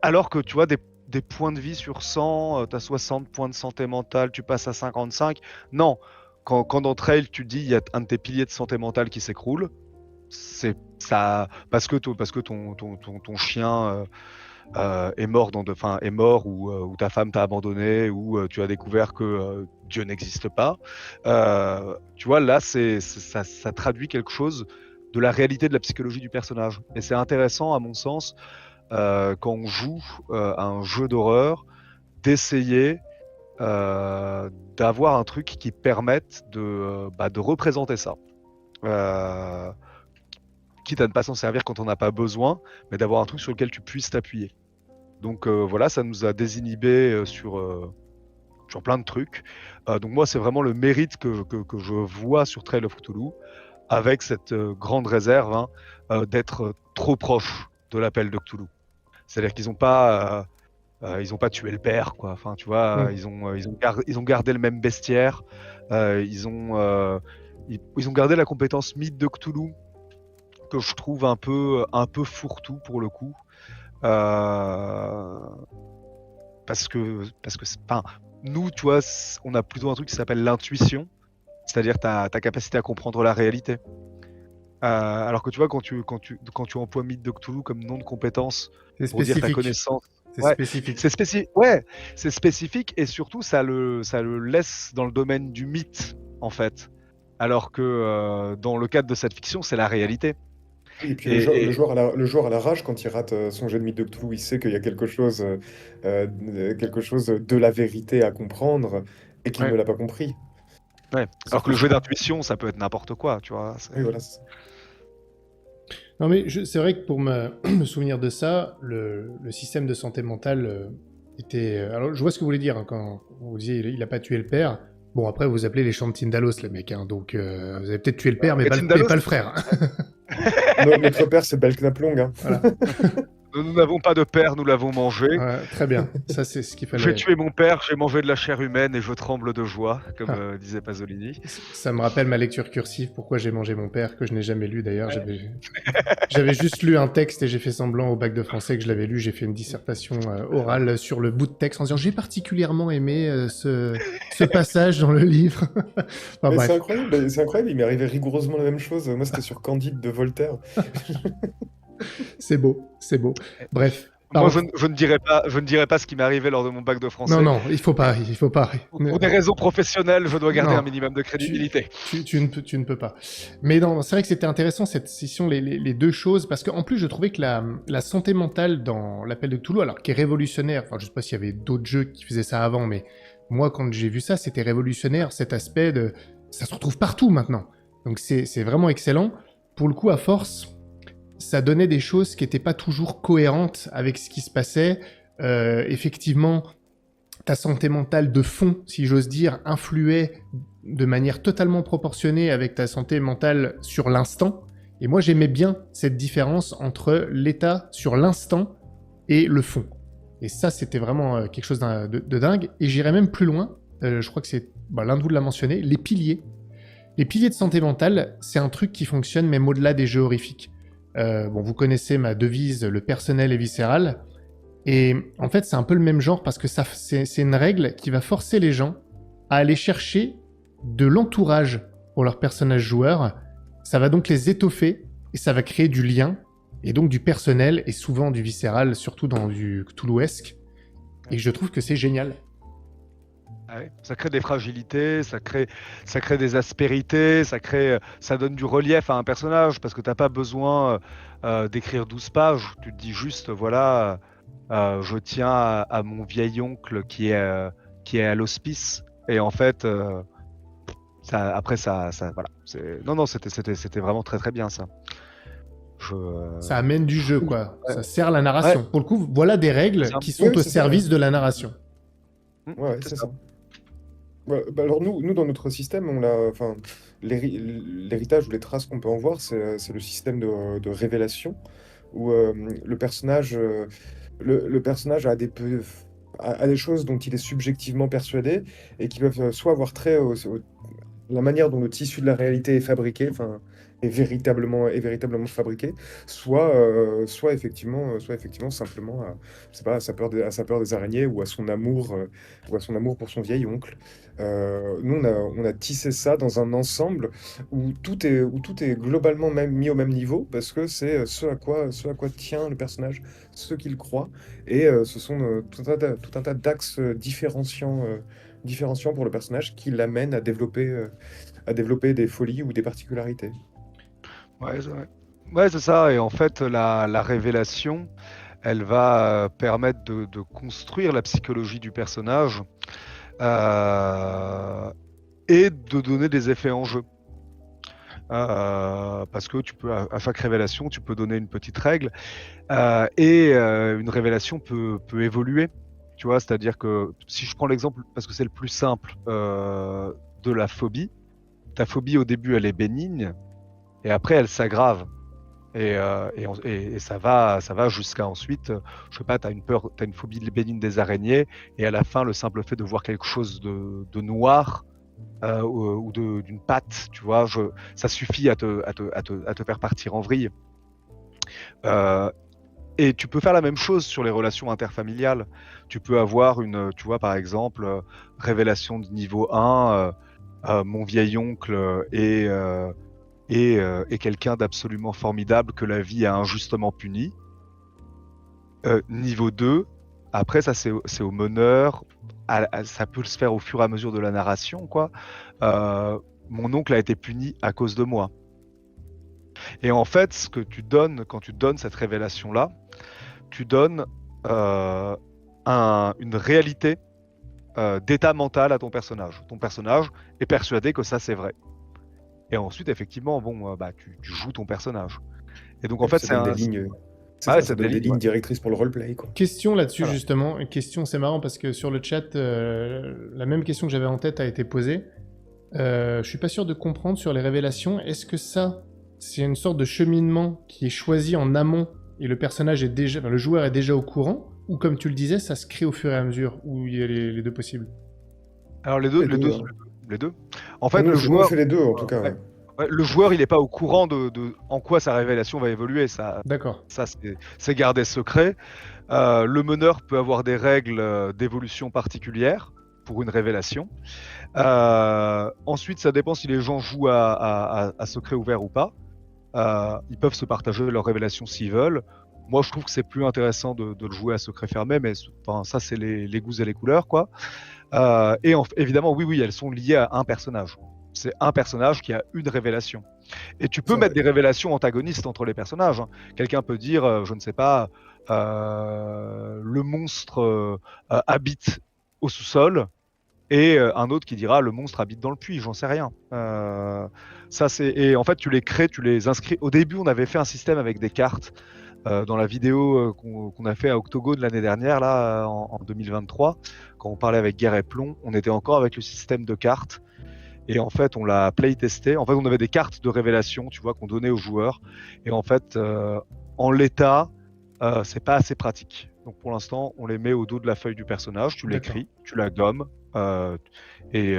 Alors que tu vois, des points de vie sur 100, tu as 60 points de santé mentale, tu passes à 55. Non, quand dans Trail, tu dis il y a un de tes piliers de santé mentale qui s'écroule, c'est ça parce que, ton chien est mort est mort ou ta femme t'a abandonné ou tu as découvert que Dieu n'existe pas. Tu vois, là, ça traduit quelque chose de la réalité de la psychologie du personnage. Et c'est intéressant, à mon sens, quand on joue à un jeu d'horreur, d'essayer euh, d'avoir un truc qui permette de représenter ça. Euh, Quitte à ne pas s'en servir quand on n'a pas besoin, mais d'avoir un truc sur lequel tu puisses t'appuyer. Donc voilà, ça nous a désinhibé sur plein de trucs. Donc moi, c'est vraiment le mérite que je vois sur Trail of Cthulhu, avec cette grande réserve hein, d'être trop proche de l'appel de Cthulhu. C'est-à-dire qu'ils n'ont pas ils ont pas tué le père, quoi. Enfin, tu vois, Mm. ils ont gardé le même bestiaire. Ils ont gardé la compétence mythe de Cthulhu que je trouve un peu fourre-tout pour le coup. Euh, parce que enfin, nous, tu vois, on a plutôt un truc qui s'appelle l'intuition, c'est-à-dire ta capacité à comprendre la réalité. Alors que tu vois, quand tu emploies mythe de Cthulhu comme nom de compétence C'est pour dire ta spécifique. connaissance, C'est ouais, spécifique. ouais, c'est spécifique et surtout ça le laisse dans le domaine du mythe en fait. Alors que dans le cadre de cette fiction, c'est la réalité. Oui, et puis Et le joueur à la rage, quand il rate son jet de mythe de Cthulhu, il sait qu'il y a quelque chose de la vérité à comprendre et qu'il ouais, ne l'a pas compris. ouais. C'est Alors que le jeu frustrant. d'intuition, ça peut être n'importe quoi, tu vois. Oui, voilà. C'est ça. Non, mais c'est vrai que pour me souvenir de ça, le système de santé mentale était. Alors, je vois ce que vous voulez dire hein, quand vous disiez il a pas tué le père. Bon, après, vous appelez les champs de Tindalos, les mecs. Hein, donc, vous avez peut-être tué le père, mais Et pas Tyndalos, le frère. Notre père, c'est Belknaplong. Hein. Voilà. nous n'avons pas de père, nous l'avons mangé. Ouais, très bien. Ça, c'est ce qu'il J'ai fallait. tué mon père, j'ai mangé de la chair humaine et je tremble de joie, comme disait Pasolini. Ça me rappelle ma lecture cursive, pourquoi j'ai mangé mon père, que je n'ai jamais lu d'ailleurs. J'avais juste lu un texte et j'ai fait semblant au bac de français que je l'avais lu. J'ai fait une dissertation orale sur le bout de texte en disant j'ai particulièrement aimé ce passage dans le livre. Enfin, Mais bref, c'est incroyable, il m'est arrivé rigoureusement la même chose. Moi, c'était sur Candide de Voltaire. c'est beau, c'est beau. Bref. Moi, Pardon. je ne dirai pas ce qui m'est arrivé lors de mon bac de français. Non, non, il faut pas. Pour des raisons professionnelles, je dois garder Non. un minimum de crédibilité. Tu ne peux pas. Mais non, c'est vrai que c'était intéressant cette session, les deux choses, parce qu'en plus je trouvais que la santé mentale dans l'appel de Cthulhu, alors qui est révolutionnaire, enfin je sais pas s'il y avait d'autres jeux qui faisaient ça avant, mais moi quand j'ai vu ça, c'était révolutionnaire, cet aspect de... Ça se retrouve partout maintenant. Donc c'est vraiment excellent. Pour le coup, à force, ça donnait des choses qui n'étaient pas toujours cohérentes avec ce qui se passait. Effectivement, ta santé mentale de fond, si j'ose dire, influait de manière totalement proportionnée avec ta santé mentale sur l'instant. Et moi, j'aimais bien cette différence entre l'état sur l'instant et le fond. Et ça, c'était vraiment quelque chose de dingue. Et j'irais même plus loin. Je crois que c'est l'un de vous l'a mentionné, les piliers. Les piliers de santé mentale, c'est un truc qui fonctionne même au-delà des jeux horrifiques. Bon, vous connaissez ma devise, le personnel est viscéral. Et en fait, c'est un peu le même genre parce que c'est une règle qui va forcer les gens à aller chercher de l'entourage pour leurs personnages joueurs. Ça va donc les étoffer et ça va créer du lien et donc du personnel et souvent du viscéral, surtout dans du Cthulhuesque. Et je trouve que c'est génial. Ouais, ça crée des fragilités, ça crée des aspérités, ça donne du relief à un personnage parce que t'as pas besoin d'écrire 12 pages. Tu te dis juste, voilà, je tiens à mon vieil oncle qui est à l'hospice. Et en fait, après, voilà. Non, c'était vraiment très très bien ça. Ça amène du jeu, quoi. Ouais. Ça sert la narration. Ouais. Pour le coup, voilà des règles qui sont au c'est ça, service de la narration. Ouais, c'est ça. Ouais, alors nous, dans notre système, enfin, l'héritage ou les traces qu'on peut en voir, c'est le système de révélation, où le personnage, le personnage a des choses dont il est subjectivement persuadé et qui peuvent soit avoir trait la manière dont le tissu de la réalité est fabriqué, enfin, est véritablement fabriqué, soit effectivement simplement je sais pas, à sa peur des araignées ou à son amour pour son vieil oncle. Nous, on a tissé ça dans un ensemble où tout est globalement même mis au même niveau parce que c'est ce à quoi tient le personnage, ce qu'il croit, et ce sont tout un tas d'axes différenciants pour le personnage qui l'amènent à développer des folies ou des particularités. Ouais, c'est ça. Et en fait, la révélation, elle va permettre de construire la psychologie du personnage et de donner des effets en jeu. Parce que tu peux, à chaque révélation, tu peux donner une petite règle et une révélation peut évoluer. Tu vois, c'est-à-dire que si je prends l'exemple, parce que c'est le plus simple, de la phobie, ta phobie au début elle est bénigne et après elle s'aggrave. Et ça va jusqu'à ensuite, je sais pas, t'as une phobie bénigne des araignées, et à la fin, le simple fait de voir quelque chose de noir ou d'une patte, tu vois, ça suffit à te faire partir en vrille. Et tu peux faire la même chose sur les relations interfamiliales. Tu peux avoir tu vois, par exemple, révélation de niveau 1, mon vieil oncle est quelqu'un d'absolument formidable que la vie a injustement puni. Niveau 2, après ça c'est au meneur, ça peut se faire au fur et à mesure de la narration, quoi. Mon oncle a été puni à cause de moi. Et en fait, ce que tu donnes quand tu donnes cette révélation-là, tu donnes une réalité d'état mental à ton personnage. Ton personnage est persuadé que ça c'est vrai. Et ensuite, effectivement, bon, tu joues ton personnage. Et donc Et en puis fait ça donne des lignes. C'est ça, ouais, ça c'est des donne des lignes, lignes ouais. directrices pour le roleplay, quoi. Question là-dessus Voilà. justement. Question, c'est marrant parce que sur le chat, la même question que j'avais en tête a été posée. Je suis pas sûr de comprendre sur les révélations. Est-ce que ça, c'est une sorte de cheminement qui est choisi en amont et le personnage est déjà, enfin, le joueur est déjà au courant, ou comme tu le disais, ça se crée au fur et à mesure, ou il y a les deux possibles? Alors Les deux, hein. les deux. En Ah, fait, nous, on fait les deux, en tout cas, ouais, ouais. ouais, le joueur, il est pas au courant de en quoi sa révélation va évoluer. D'accord. Ça c'est gardé secret. Le meneur peut avoir des règles d'évolution particulières pour une révélation. Ensuite, ça dépend si les gens jouent à secret ouvert ou pas. Ils peuvent se partager leurs révélations s'ils veulent. Moi, je trouve que c'est plus intéressant de le jouer à secret fermé, mais enfin, ça, c'est les goûts et les couleurs, quoi. Et évidemment, oui, elles sont liées à un personnage. C'est un personnage qui a une révélation. Et tu peux Ça, mettre ouais. des révélations antagonistes entre les personnages, hein. Quelqu'un peut dire, je ne sais pas, le monstre habite au sous-sol, et un autre qui dira le monstre habite dans le puits, j'en sais rien. Et en fait, tu les crées, tu les inscris. Au début, on avait fait un système avec des cartes. Dans la vidéo qu'on a fait à Octogone l'année dernière, là, en 2023, quand on parlait avec Guerre et Plomb, on était encore avec le système de cartes. Et en fait, on l'a playtesté. En fait, on avait des cartes de révélation, tu vois, qu'on donnait aux joueurs. Et en fait, en l'état, c'est pas assez pratique. Donc pour l'instant, on les met au dos de la feuille du personnage, tu D'accord. l'écris, tu la gommes, euh, et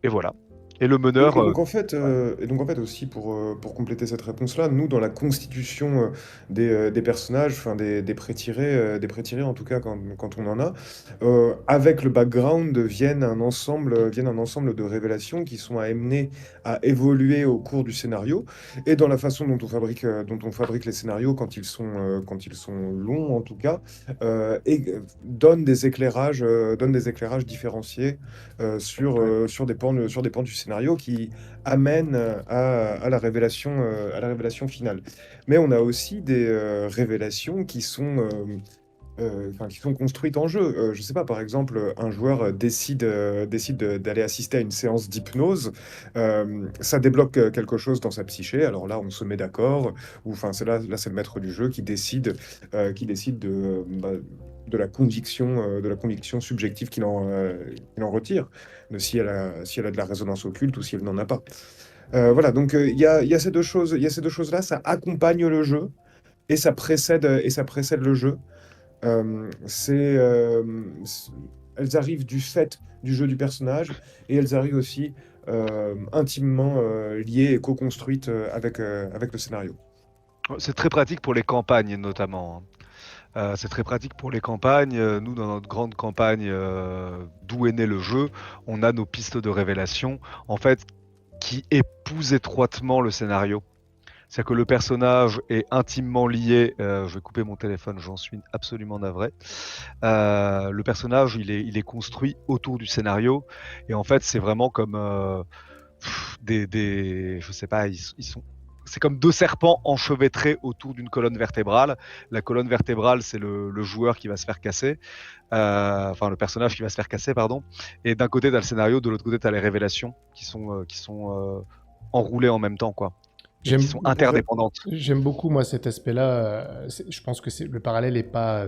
voilà. Et le Et, meneur, et donc en fait, aussi pour compléter cette réponse-là, nous dans la constitution des personnages, enfin des pré-tirés en tout cas quand on en a, avec le background viennent un ensemble de révélations qui sont amenées à évoluer au cours du scénario et dans la façon dont on fabrique les scénarios quand ils sont longs en tout cas, donne donne des éclairages différenciés sur des pans du scénario qui amènent à la révélation finale. Mais on a aussi des révélations qui sont construites en jeu. Je sais pas, par exemple, un joueur décide d'aller assister à une séance d'hypnose. Ça débloque quelque chose dans sa psyché. Alors là, on se met d'accord. Ou enfin, là, c'est le maître du jeu qui décide de la conviction subjective qu'il en retire, de si elle a de la résonance occulte ou si elle n'en a pas. Voilà, donc il y a ces deux choses, il y a ces deux choses-là, ça accompagne le jeu et ça précède le jeu. Euh, c'est, euh, c- Elles arrivent du fait du jeu du personnage et elles arrivent aussi intimement liées et co-construites avec le scénario. c'est très pratique pour les campagnes notamment, hein. C'est très pratique pour les campagnes. Nous, dans notre grande campagne d'où est né le jeu, on a nos pistes de révélation, en fait, qui épousent étroitement le scénario. C'est-à-dire que le personnage est intimement lié. Je vais couper mon téléphone, j'en suis absolument navré. Le personnage, il est construit autour du scénario, et en fait, c'est vraiment comme je sais pas, ils sont. C'est comme deux serpents enchevêtrés autour d'une colonne vertébrale. La colonne vertébrale, c'est le joueur qui va se faire casser, enfin le personnage qui va se faire casser, pardon. Et d'un côté, tu as le scénario, de l'autre côté, tu as les révélations qui sont enroulées en même temps, quoi, et qui J'aime sont En fait, interdépendantes. j'aime beaucoup moi cet aspect-là. Je pense que le parallèle est pas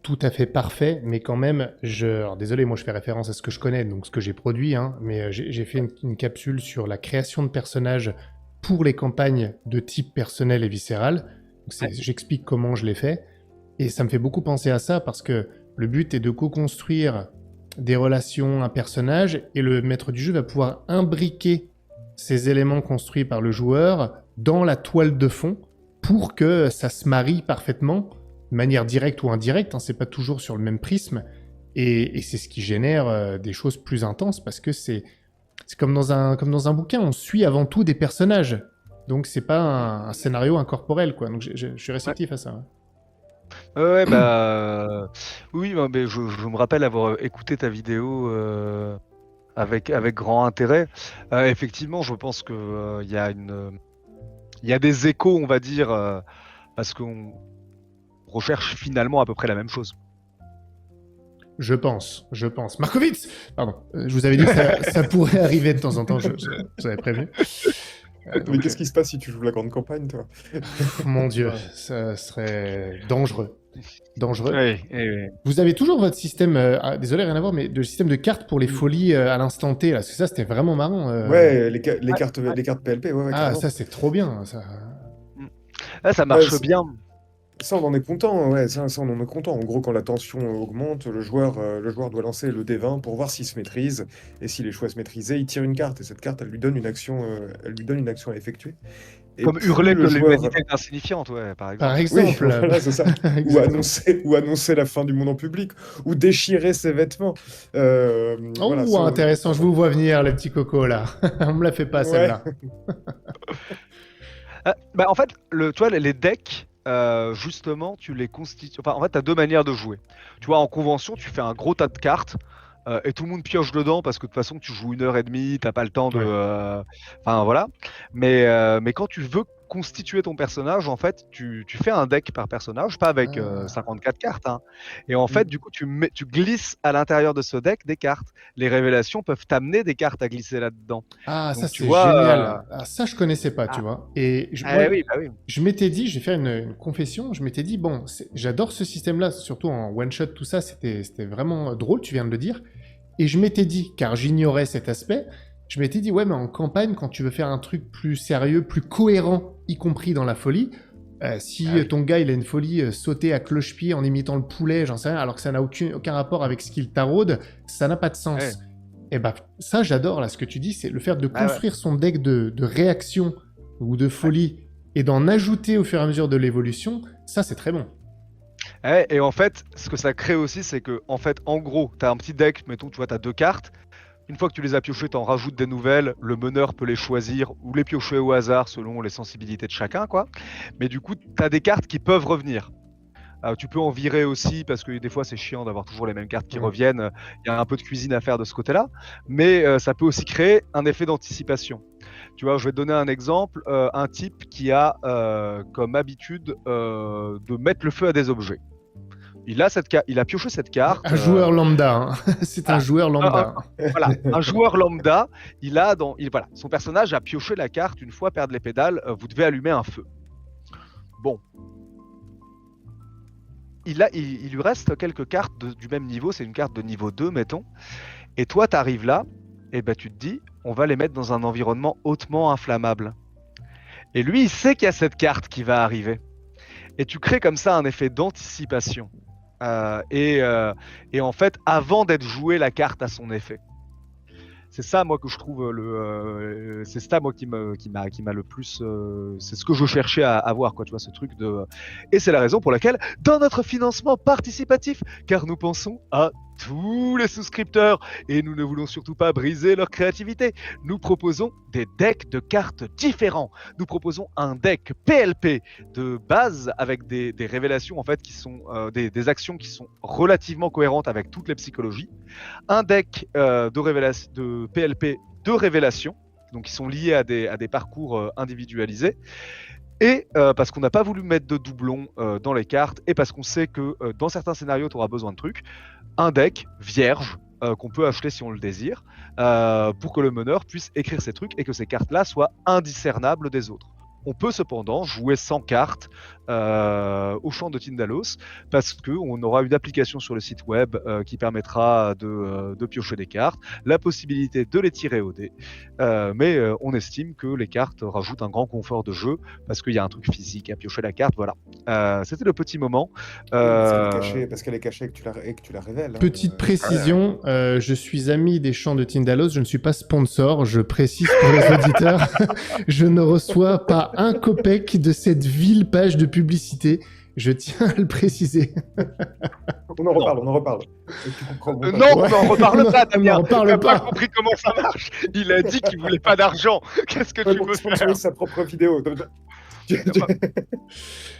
tout à fait parfait, mais quand même, alors, désolé, moi je fais référence à ce que je connais, donc ce que j'ai produit, hein, mais j'ai fait une capsule sur la création de personnages pour les campagnes de type personnel et viscéral. Donc, Ouais. j'explique comment je l'ai fait, et ça me fait beaucoup penser à ça parce que le but est de co-construire des relations, un personnage, et le maître du jeu va pouvoir imbriquer ces éléments construits par le joueur dans la toile de fond pour que ça se marie parfaitement de manière directe ou indirecte, hein, c'est pas toujours sur le même prisme, et c'est ce qui génère des choses plus intenses, parce que c'est comme comme dans un bouquin, on suit avant tout des personnages, donc c'est pas un scénario incorporel, quoi. Donc je suis Ouais. réceptif à ça. Ouais. Ouais, bah, oui, mais je me rappelle avoir écouté ta vidéo avec grand intérêt. Effectivement, je pense que il y a des échos, on va dire, parce qu'on recherche finalement à peu près la même chose. Je pense. Markovitz. Pardon, je vous avais dit que ça pourrait arriver de temps en temps, j'avais prévenu. Mais Donc, qu'est-ce qui se passe si tu joues la grande campagne, toi? mon Dieu, Ouais. ça serait dangereux. Dangereux. Oui, oui, oui. Vous avez toujours votre système, désolé, rien à voir, mais de système de cartes pour les Mm. folies à l'instant T, là, parce que ça, c'était vraiment marrant. Ouais, les Ouais, cartes, ouais. les cartes PLP, ouais, Ah, carrément. ça, c'est trop bien, ça. Mm. Ah, ça Bah, marche bien. ça, on en est content, ouais, ça, on en est content. En gros, quand la tension augmente, le joueur doit lancer le D20 pour voir s'il se maîtrise. Et s'il échoue à se maîtriser, il tire une carte. Et cette carte, elle lui donne une action à effectuer. Et Comme plus hurler le que joueur. l'humanité est insignifiante, ouais, par Par exemple. Oui, exemple. voilà, c'est ça. Exactement. Ou annoncer la fin du monde en public. Ou déchirer ses vêtements. Voilà, Oh, intéressant, je vous vois venir, le petit coco, là. On me la fait pas, Ouais. celle-là. Bah, en fait, tu vois, les decks, justement, tu les constitues. Enfin, en fait, tu as deux manières de jouer. Tu vois, en convention, tu fais un gros tas de cartes et tout le monde pioche dedans parce que de toute façon, tu joues 1h30, t'as pas le temps de. Ouais. Enfin, voilà. Mais quand tu veux constituer ton personnage, en fait, tu fais un deck par personnage, pas avec Ah. 54 cartes, hein. Et en fait, Mm. du coup, tu glisses à l'intérieur de ce deck des cartes. Les révélations peuvent t'amener des cartes à glisser là-dedans. Ah, ça, Donc, tu c'est vois. génial. Ah, ça, je connaissais pas, tu Ah, vois. Et moi, ah oui, bah oui. je m'étais dit, je vais faire une confession, je m'étais dit, bon, j'adore ce système-là, surtout en one-shot, tout ça, c'était vraiment drôle, tu viens de le dire. Et je m'étais dit, car j'ignorais cet aspect, je m'étais dit, ouais, mais en campagne, quand tu veux faire un truc plus sérieux, plus cohérent, y compris dans la folie, si Ah oui. ton gars, il a une folie sauter à cloche-pied en imitant le poulet, j'en sais rien, alors que ça n'a aucun rapport avec ce qu'il taraude, ça n'a pas de Ouais. sens. Et bah, ça, j'adore, là, ce que tu dis, c'est le fait de Ouais, ouais. construire son deck de réaction ou de folie et d'en ajouter au fur et à mesure de l'évolution, ça, c'est très bon. Ouais, et en fait, ce que ça crée aussi, c'est que, en fait, en gros, tu as un petit deck, mettons, tu vois, tu as deux cartes. Une fois que tu les as piochées, tu en rajoutes des nouvelles. Le meneur peut les choisir ou les piocher au hasard selon les sensibilités de chacun, quoi. Mais du coup, tu as des cartes qui peuvent revenir. Tu peux en virer aussi parce que des fois c'est chiant d'avoir toujours les mêmes cartes qui Mm. reviennent. Il y a un peu de cuisine à faire de ce côté-là, mais ça peut aussi créer un effet d'anticipation. Tu vois, je vais te donner un exemple. Un type qui a comme habitude de mettre le feu à des objets. Il a pioché cette carte. Un joueur lambda, hein. C'est un Voilà. joueur lambda. Voilà, un joueur lambda, voilà, son personnage a pioché la carte une fois perdre les pédales. Vous devez allumer un feu. Bon, il lui reste quelques cartes du même niveau, c'est une carte de niveau 2, mettons. Et toi, tu arrives là, et ben tu te dis, on va les mettre dans un environnement hautement inflammable. Et lui, il sait qu'il y a cette carte qui va arriver. Et tu crées comme ça un effet d'anticipation. Et en fait, avant d'être joué, la carte a son effet. C'est ça, moi, que je trouve c'est ça, moi, qui m'a le plus. C'est ce que je cherchais à avoir, quoi, tu vois, ce truc de. Et c'est la raison pour laquelle, dans notre financement participatif, car nous pensons à tous les souscripteurs et nous ne voulons surtout pas briser leur créativité, nous proposons des decks de cartes différents. Nous proposons un deck PLP de base avec des révélations, en fait, qui sont des actions qui sont relativement cohérentes avec toutes les psychologies. Un deck de PLP de révélation, donc qui sont liés à des parcours individualisés, et parce qu'on n'a pas voulu mettre de doublons dans les cartes, et parce qu'on sait que dans certains scénarios, tu auras besoin de trucs, un deck vierge qu'on peut acheter si on le désire, pour que le meneur puisse écrire ses trucs et que ces cartes-là soient indiscernables des autres. On peut cependant jouer sans cartes au champ de Tindalos parce qu'on aura une application sur le site web qui permettra de piocher des cartes, la possibilité de les tirer au dé, mais on estime que les cartes rajoutent un grand confort de jeu parce qu'il y a un truc physique à piocher la carte. Voilà. C'était le petit moment. Oui, parce qu'elle est cachée et que tu la révèles. Hein. Petite précision, je suis ami des champs de Tindalos, je ne suis pas sponsor, je précise pour les auditeurs, je ne reçois pas un copec de cette vile page de publicité, je tiens à le préciser. On en reparle. Tu comprends bon, Non, on n'en reparle pas, On Damien. n'en reparle Tu n'as pas pas. compris comment ça marche. Il a dit qu'il voulait pas d'argent. Qu'est-ce que tu pour veux faire? sponsoriser sa propre vidéo.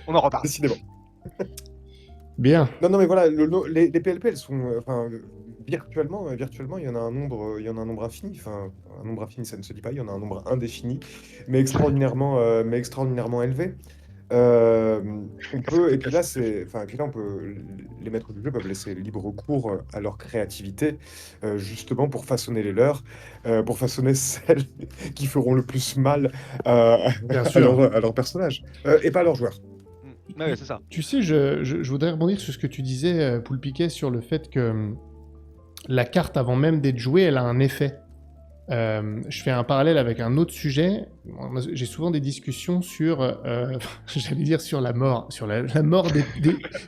On en reparle. Décidément. Bien. Non, mais voilà, les PLP, elles sont, virtuellement, il y en a un nombre infini. Enfin, un nombre infini, ça ne se dit pas. Il y en a un nombre indéfini, mais extraordinairement élevé. On peut, et puis là, et puis là, les maîtres du jeu peuvent laisser libre cours à leur créativité, justement pour façonner les leurs, pour façonner celles qui feront le plus mal Bien sûr. à leur personnage, et pas à leurs joueurs. Ouais, c'est ça. Tu sais, je voudrais rebondir sur ce que tu disais, Poulpiquet, sur le fait que la carte, avant même d'être jouée, elle a un effet. Je fais un parallèle avec un autre sujet. Moi, j'ai souvent des discussions sur, j'allais dire sur la mort, sur la mort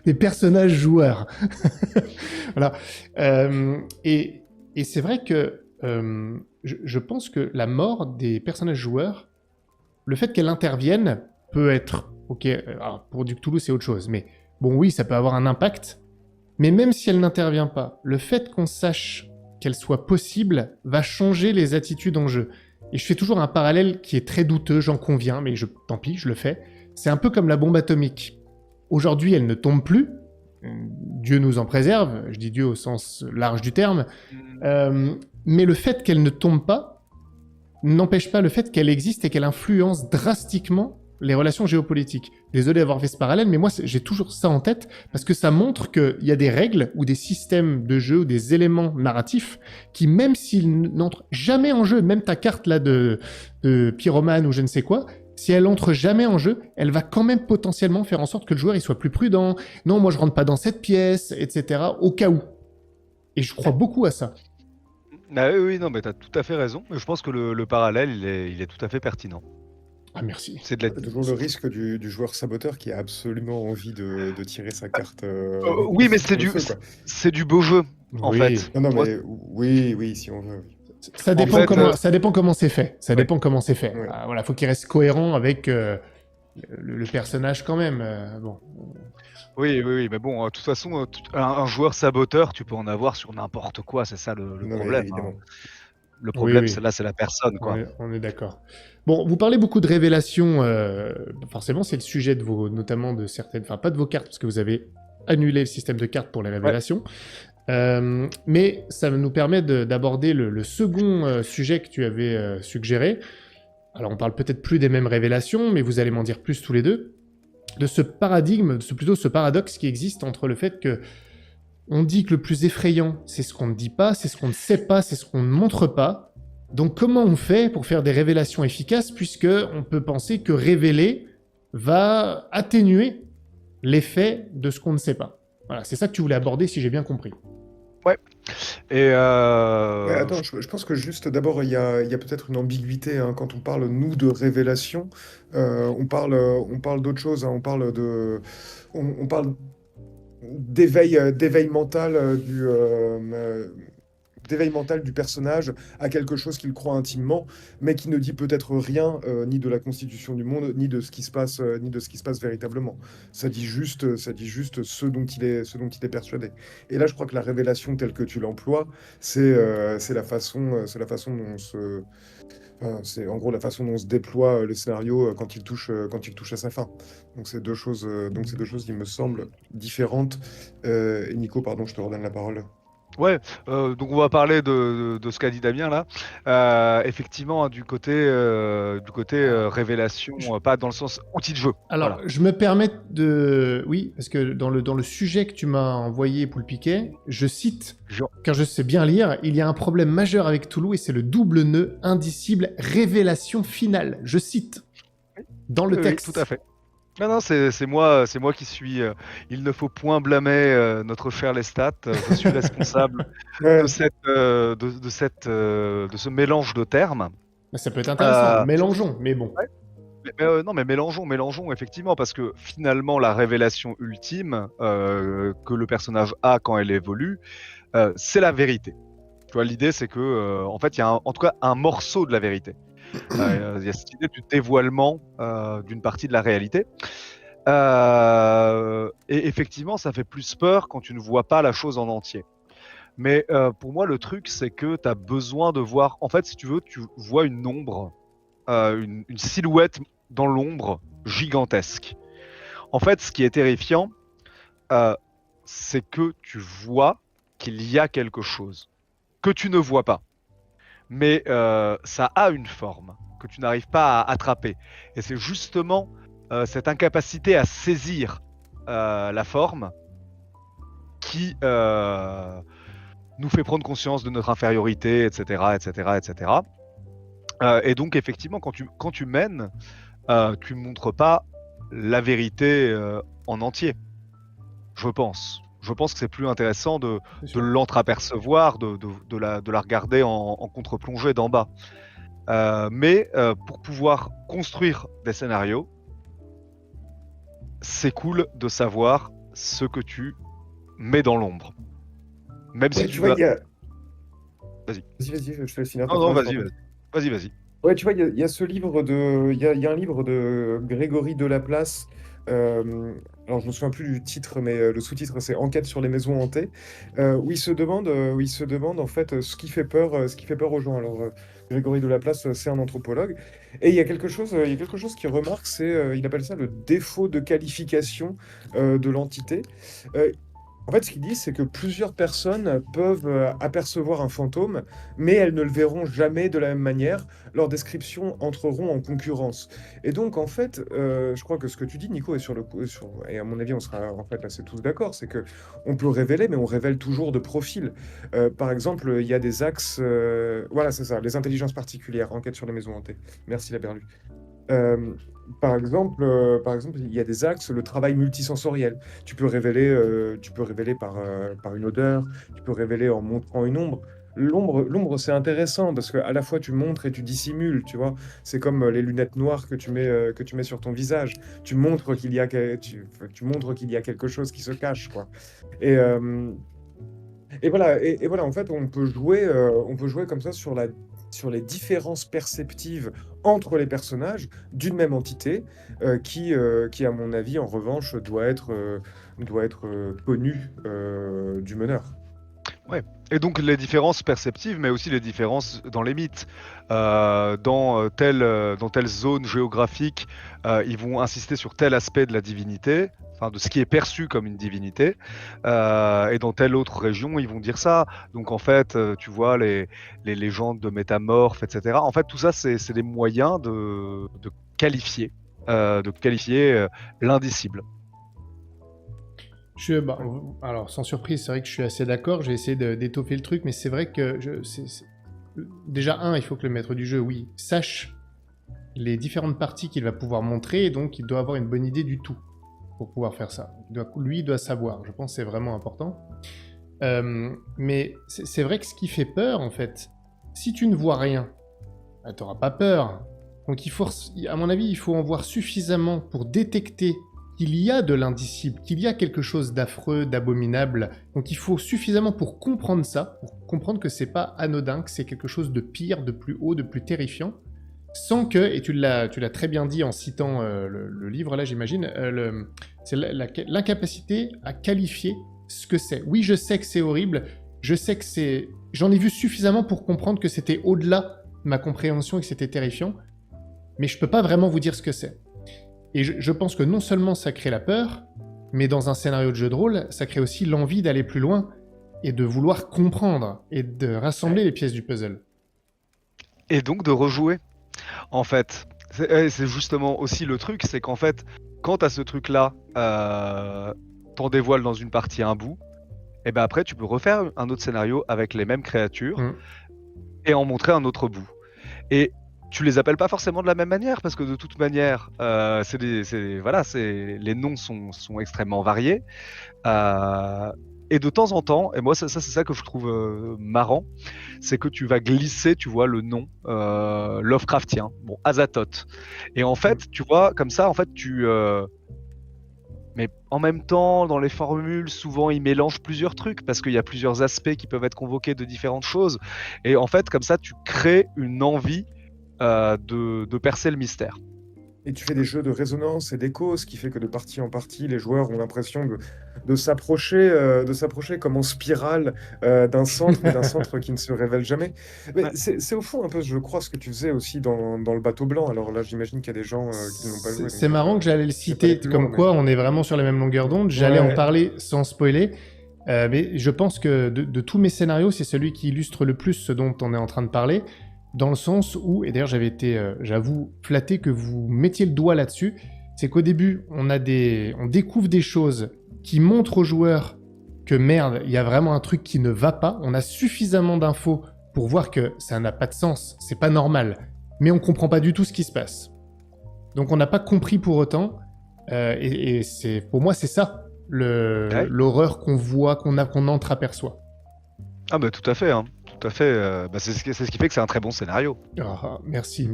des personnages joueurs. Voilà. Et c'est vrai que je pense que la mort des personnages joueurs, le fait qu'elle intervienne peut être, ok, alors pour du Cthulhu c'est autre chose, mais bon oui, ça peut avoir un impact, mais même si elle n'intervient pas, le fait qu'on sache qu'elle soit possible va changer les attitudes en jeu. Et je fais toujours un parallèle qui est très douteux, j'en conviens, mais tant pis, je le fais. C'est un peu comme la bombe atomique. Aujourd'hui, elle ne tombe plus. Dieu nous en préserve, je dis Dieu au sens large du terme. Mais le fait qu'elle ne tombe pas n'empêche pas le fait qu'elle existe et qu'elle influence drastiquement les relations géopolitiques. Désolé d'avoir fait ce parallèle, mais moi, j'ai toujours ça en tête, parce que ça montre qu'il y a des règles ou des systèmes de jeu ou des éléments narratifs qui, même s'ils n'entrent jamais en jeu, même ta carte là de pyromane ou je ne sais quoi, si elle entre jamais en jeu, elle va quand même potentiellement faire en sorte que le joueur il soit plus prudent. Non, moi je rentre pas dans cette pièce, etc. Au cas où. Et je crois beaucoup à ça. Bah oui, non, mais t'as tout à fait raison. Je pense que le parallèle, il est tout à fait pertinent. Ah merci. C'est de la... T'as toujours le risque du joueur saboteur qui a absolument envie de tirer sa carte oui, mais sur le feu, quoi. c'est du beau jeu, en Oui. fait. Non, Moi, mais oui, si on veut. Oui. Ça dépend, fait, ça dépend comment c'est fait. Ça Ouais. dépend comment c'est fait. Ouais. Voilà, faut qu'il reste cohérent avec le personnage quand même. Bon. oui, mais bon, de toute façon, un joueur saboteur, tu peux en avoir sur n'importe quoi, c'est ça le Non, mais problème. évidemment. Le problème, Oui. c'est la personne, quoi. On est d'accord. Bon, vous parlez beaucoup de révélations. Forcément, c'est le sujet de vos, notamment de certaines, enfin pas de vos cartes parce que vous avez annulé le système de cartes pour les révélations. Mais ça nous permet d'aborder le second sujet que tu avais suggéré. Alors, on parle peut-être plus des mêmes révélations, mais vous allez m'en dire plus tous les deux. De ce paradigme, plutôt ce paradoxe qui existe entre le fait que on dit que le plus effrayant, c'est ce qu'on ne dit pas, c'est ce qu'on ne sait pas, c'est ce qu'on ne montre pas. Donc comment on fait pour faire des révélations efficaces, puisque on peut penser que révéler va atténuer l'effet de ce qu'on ne sait pas. Voilà, c'est ça que tu voulais aborder, si j'ai bien compris. Ouais. Et Ouais, attends, je pense que juste d'abord, il y a peut-être une ambiguïté hein, quand on parle, nous, de révélation. On parle d'autre chose, hein, on parle d'éveil mental d'éveil mental du personnage à quelque chose qu'il croit intimement, mais qui ne dit peut-être rien ni de la constitution du monde, ni de ce qui se passe, véritablement. Ça dit juste ce dont il est persuadé. Et là, je crois que la révélation telle que tu l'emploies, c'est la façon dont c'est en gros la façon dont se déploie le scénario quand il touche à sa fin. Donc c'est deux choses qui me semblent différentes. Et Nico, pardon, je te redonne la parole. ouais, donc on va parler de ce qu'a dit Damien là. Effectivement, hein, du côté révélation, pas dans le sens outil de jeu. Alors, Voilà. je me permets de... Oui, parce que dans le sujet que tu m'as envoyé pour le piquet, je cite, car je sais bien lire, il y a un problème majeur avec Toulouse et c'est le double nœud indicible révélation finale. Je cite dans le texte. Oui, tout à fait. Non, c'est moi qui suis. Il ne faut point blâmer notre cher Lestat. Je suis responsable Ouais. de ce mélange de termes. Ça peut être intéressant, Euh, mélangeons, mais bon. Ouais. Non, mais mélangeons effectivement, parce que finalement, la révélation ultime que le personnage a quand elle évolue, c'est la vérité. Tu vois, l'idée, c'est que, en fait, il y a en tout cas un morceau de la vérité. Il y a cette idée du dévoilement d'une partie de la réalité. Et effectivement, ça fait plus peur quand tu ne vois pas la chose en entier. Mais pour moi, le truc, c'est que tu as besoin de voir. En fait, si tu veux, tu vois une ombre, une silhouette dans l'ombre gigantesque. En fait, ce qui est terrifiant, c'est que tu vois qu'il y a quelque chose que tu ne vois pas. Mais ça a une forme que tu n'arrives pas à attraper. Et c'est justement cette incapacité à saisir la forme qui nous fait prendre conscience de notre infériorité, etc., etc., etc. Et donc effectivement, quand tu mènes, tu montres pas la vérité en entier, je pense. Je pense que c'est plus intéressant C'est de sûr. l'entreapercevoir, de la regarder en contre-plongée d'en bas. Mais pour pouvoir construire des scénarios, c'est cool de savoir ce que tu mets dans l'ombre. Même Ouais, si tu tu vois, vas... il y a... Vas-y. Vas-y, je te laisse finir ta Non, non, phrase, vas-y, pardon. vas-y. Vas-y. Ouais, tu vois, il y a ce livre il y a un livre de Grégory Delaplace. Alors, je me souviens plus du titre, mais le sous-titre, c'est Enquête sur les maisons hantées, où il se demande en fait ce qui fait peur aux gens. Alors, Grégory Delaplace, c'est un anthropologue, et il y a quelque chose qu'il remarque, il appelle ça le défaut de qualification de l'entité. Euh, En fait, ce qu'il dit, c'est que plusieurs personnes peuvent apercevoir un fantôme, mais elles ne le verront jamais de la même manière. Leurs descriptions entreront en concurrence. Et donc, en fait, je crois que ce que tu dis, Nico, est sur le coup, et à mon avis, on sera en fait assez tous d'accord, c'est que on peut révéler, mais on révèle toujours de profil. Par exemple, il y a des axes, voilà, c'est ça, les intelligences particulières, enquête sur les maisons hantées. Merci, la Berlu. Euh, par exemple, il y a des axes, le travail multisensoriel. Tu peux révéler par une odeur, tu peux révéler en montrant une ombre. L'ombre, c'est intéressant parce qu'à la fois tu montres et tu dissimules, tu vois. C'est comme les lunettes noires que tu mets sur ton visage. Tu montres tu montres qu'il y a quelque chose qui se cache, quoi. Et, euh, et voilà, en fait, on peut jouer comme ça sur les différences perceptives entre les personnages d'une même entité, qui, à mon avis, en revanche, doit être connue du meneur. Ouais. Et donc les différences perceptives, mais aussi les différences dans les mythes. Dans telle zone géographique, ils vont insister sur tel aspect de la divinité, enfin de ce qui est perçu comme une divinité. Et dans telle autre région, ils vont dire ça. Donc en fait, tu vois, les légendes de métamorphes, etc. En fait, tout ça, c'est des moyens de qualifier, l'indicible. Bah, alors, sans surprise, c'est vrai que je suis assez d'accord. J'ai essayé d'étoffer le truc, mais c'est vrai que déjà, il faut que le maître du jeu, oui, sache les différentes parties qu'il va pouvoir montrer, et donc il doit avoir une bonne idée du tout pour pouvoir faire ça. Il doit savoir. Je pense que c'est vraiment important. Mais c'est vrai que ce qui fait peur, en fait, si tu ne vois rien, bah, tu n'auras pas peur. Donc, à mon avis, il faut en voir suffisamment pour détecter qu'il y a de l'indicible, qu'il y a quelque chose d'affreux, d'abominable. Donc il faut suffisamment pour comprendre ça, pour comprendre que c'est pas anodin, que c'est quelque chose de pire, de plus haut, de plus terrifiant, sans que, et tu l'as très bien dit en citant le livre là, j'imagine, c'est l'incapacité à qualifier ce que c'est. Oui, je sais que c'est horrible, je sais que c'est... J'en ai vu suffisamment pour comprendre que c'était au-delà de ma compréhension et que c'était terrifiant, mais je peux pas vraiment vous dire ce que c'est. Et je pense que non seulement ça crée la peur, mais dans un scénario de jeu de rôle, ça crée aussi l'envie d'aller plus loin et de vouloir comprendre et de rassembler les pièces du puzzle. Et donc de rejouer. En fait, c'est justement aussi le truc, c'est qu'en fait, quand t'as ce truc-là, t'en dévoiles dans une partie un bout, et ben après tu peux refaire un autre scénario avec les mêmes créatures et en montrer un autre bout. Et tu les appelles pas forcément de la même manière parce que de toute manière, les noms sont extrêmement variés. Et de temps en temps, et moi c'est ça que je trouve marrant, c'est que tu vas glisser, tu vois, le nom Lovecraftien, bon, Azathoth. Et en fait, tu vois, comme ça, en fait, mais en même temps, dans les formules, souvent ils mélangent plusieurs trucs parce qu'il y a plusieurs aspects qui peuvent être convoqués de différentes choses. Et en fait, comme ça, tu crées une envie de percer le mystère. Et tu fais des jeux de résonance et d'écho, ce qui fait que de partie en partie, les joueurs ont l'impression de s'approcher comme en spirale d'un centre, mais d'un centre qui ne se révèle jamais. Mais Ouais. c'est au fond un peu, je crois, ce que tu faisais aussi dans le bateau blanc. Alors là, j'imagine qu'il y a des gens qui ne l'ont pas joué, donc C'est marrant que j'allais le je vais pas aller citer, plus loin, comme quoi on est vraiment sur la même longueur d'onde. J'allais en Ouais. parler sans spoiler, mais je pense que de tous mes scénarios, c'est celui qui illustre le plus ce dont on est en train de parler, dans le sens où, et d'ailleurs j'avais été, j'avoue, flatté que vous mettiez le doigt là-dessus, C'est qu'au début, on découvre des choses qui montrent aux joueurs que merde, il y a vraiment un truc qui ne va pas. On a suffisamment d'infos pour voir que ça n'a pas de sens, c'est pas normal, mais on comprend pas du tout ce qui se passe. Donc on n'a pas compris pour autant, et pour moi c'est ça l'horreur qu'on voit, qu'on entreaperçoit. Ah bah tout à fait, hein. Tout à fait. C'est ce qui fait que c'est un très bon scénario. Merci.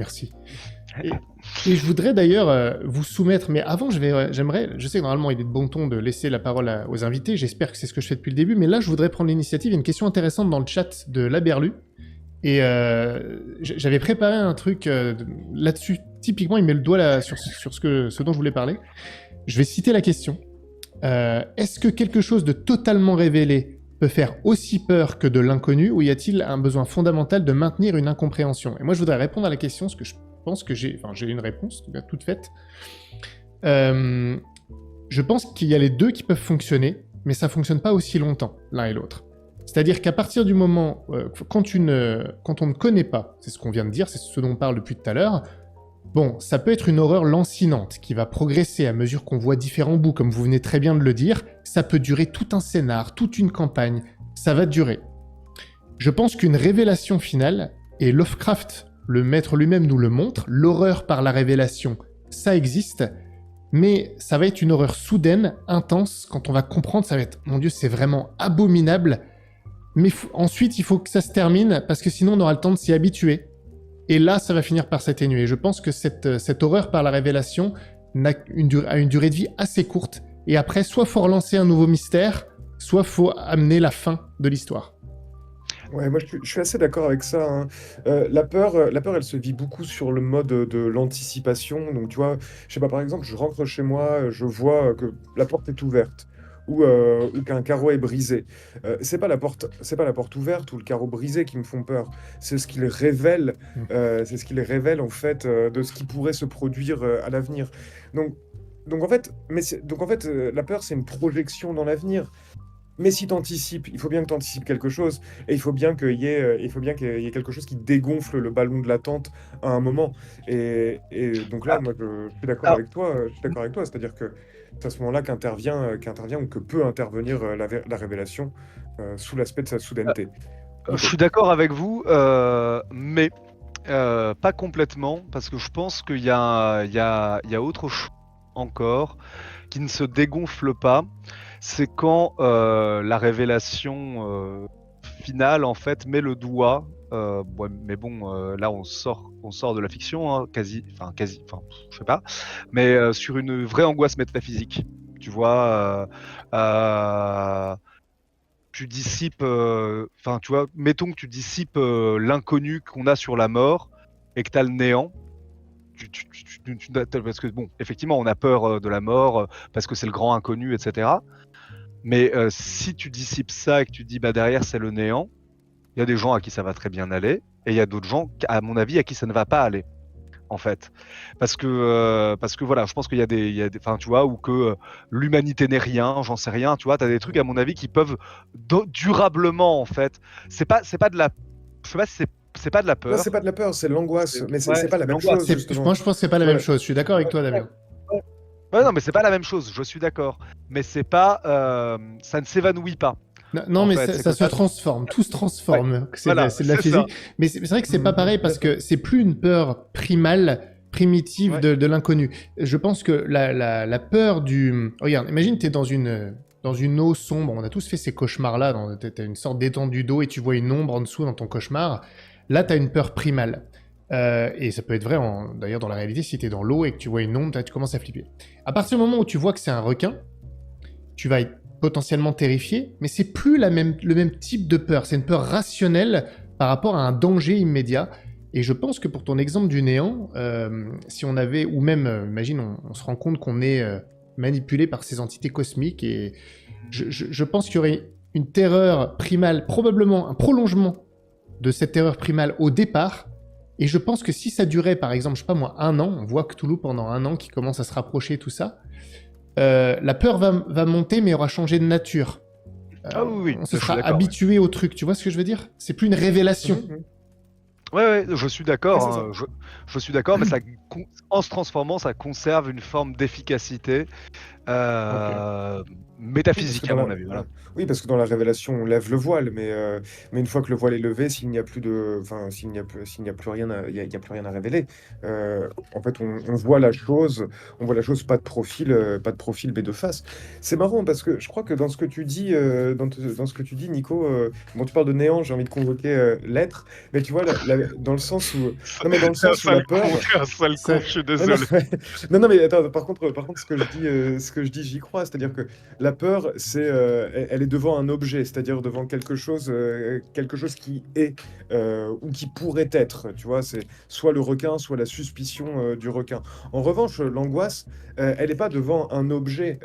Et je voudrais d'ailleurs vous soumettre, mais avant je sais que normalement il est de bon ton de laisser la parole aux invités, j'espère que c'est ce que je fais depuis le début, mais là je voudrais prendre l'initiative. Il y a une question intéressante dans le chat de Laberlu, et j'avais préparé un truc là-dessus, typiquement il met le doigt là, sur ce dont je voulais parler. Je vais citer la question. Est-ce que quelque chose de totalement révélé peut faire aussi peur que de l'inconnu, ou y a-t-il un besoin fondamental de maintenir une incompréhension? Et moi je voudrais répondre à la question, parce que je pense que j'ai une réponse toute faite. Je pense qu'il y a les deux qui peuvent fonctionner, mais ça fonctionne pas aussi longtemps, l'un et l'autre. C'est-à-dire qu'à partir du moment, quand on ne connaît pas, c'est ce qu'on vient de dire, c'est ce dont on parle depuis tout à l'heure, bon, ça peut être une horreur lancinante, qui va progresser à mesure qu'on voit différents bouts, comme vous venez très bien de le dire, ça peut durer tout un scénar, toute une campagne, ça va durer. Je pense qu'une révélation finale, et Lovecraft, le maître lui-même nous le montre, l'horreur par la révélation, ça existe, mais ça va être une horreur soudaine, intense, quand on va comprendre, ça va être, mon Dieu, c'est vraiment abominable, mais ensuite il faut que ça se termine, parce que sinon on aura le temps de s'y habituer, et là ça va finir par s'atténuer. Je pense que cette horreur par la révélation a une durée de vie assez courte, et après, soit faut relancer un nouveau mystère, soit faut amener la fin de l'histoire. Ouais, moi je suis assez d'accord avec ça, hein. La peur, elle se vit beaucoup sur le mode de l'anticipation. Donc tu vois, je sais pas, par exemple, je rentre chez moi, je vois que la porte est ouverte ou qu'un carreau est brisé. C'est pas la porte ouverte ou le carreau brisé qui me font peur. C'est ce qu'ils révèlent, en fait de ce qui pourrait se produire à l'avenir. Donc en fait, la peur, c'est une projection dans l'avenir. Mais si tu anticipes, il faut bien que tu anticipes quelque chose, et il faut bien qu'il y ait quelque chose qui dégonfle le ballon de l'attente à un moment. Et donc là, moi, je suis d'accord avec toi. C'est-à-dire que c'est à ce moment-là qu'intervient ou que peut intervenir la révélation sous l'aspect de sa soudaineté. Je suis d'accord avec vous, mais pas complètement, parce que je pense qu'il y a autre chose encore qui ne se dégonfle pas. C'est quand la révélation finale en fait met le doigt. Mais bon, là on sort de la fiction, hein, je sais pas, mais sur une vraie angoisse métaphysique. Tu vois, tu dissipes, tu vois, mettons que tu dissipes l'inconnu qu'on a sur la mort et que tu as le néant. Parce que bon, effectivement, on a peur de la mort parce que c'est le grand inconnu, etc. Mais si tu dissipes ça et que tu dis bah derrière c'est le néant, il y a des gens à qui ça va très bien aller et il y a d'autres gens, à mon avis, à qui ça ne va pas aller, en fait. Parce que voilà, je pense qu'il y a des, tu vois, ou que l'humanité n'est rien, j'en sais rien, tu vois, t'as des trucs à mon avis qui peuvent durablement, en fait. C'est pas de la, je sais pas si c'est pas de la peur. Non, c'est pas de la peur, c'est de l'angoisse, mais c'est Ouais, pas la même l'angoisse. chose, justement. Moi je pense que c'est pas la même chose, je suis d'accord avec toi, Damien. Ouais, non, mais c'est pas la même chose, je suis d'accord. Mais c'est pas, ça ne s'évanouit pas. Non, En mais fait, ça se transforme, tout se transforme. Ouais, C'est de la physique. ça. Mais c'est vrai que c'est pas pareil parce que c'est plus une peur primitive Ouais. de l'inconnu. Je pense que la peur du... Regarde, imagine t'es dans une eau sombre. On a tous fait ces cauchemars-là. T'as une sorte d'étendue d'eau et tu vois une ombre en dessous dans ton cauchemar. Là, t'as une peur primale. Et ça peut être vrai, d'ailleurs, dans la réalité, si t'es dans l'eau et que tu vois une ombre, tu commences à flipper. À partir du moment où tu vois que c'est un requin, tu vas être potentiellement terrifié, mais c'est plus le même type de peur. C'est une peur rationnelle par rapport à un danger immédiat. Et je pense que pour ton exemple du néant, si on avait, ou même, imagine, on se rend compte qu'on est manipulé par ces entités cosmiques, et je pense qu'il y aurait une terreur primale, probablement un prolongement de cette terreur primale au départ. Et je pense que si ça durait, par exemple, je sais pas moi, 1 an, on voit Cthulhu pendant 1 an qui commence à se rapprocher, tout ça, la peur va monter, mais aura changé de nature. Ah oui, On se je suis sera d'accord, habitué au truc, tu vois ce que je veux dire? C'est plus une révélation. Ouais, je suis Ouais, d'accord, c'est ça. je suis d'accord, mais en se transformant, ça conserve une forme d'efficacité, Ok. heu, Oui, parce que métaphysique à dans mon la avis, ouais. voilà. Oui, parce que dans la révélation, on lève le voile, mais une fois que le voile est levé, s'il n'y a plus rien à il y a plus rien à révéler. En fait, on voit la chose pas de profil, mais de face. C'est marrant parce que je crois que dans ce que tu dis, dans ce que tu dis, Nico, bon, tu parles de néant, j'ai envie de convoquer, l'être, mais tu vois, dans le sens où non, mais dans le sens où la peur C'est un sale con, Ça- je suis non, non, désolé. non, non, mais attends, par contre, ce que je dis, j'y crois. C'est-à-dire que la peur, elle est devant un objet, c'est-à-dire devant quelque chose qui est ou qui pourrait être. Tu vois, c'est soit le requin, soit la suspicion du requin. En revanche, l'angoisse, elle n'est pas devant un objet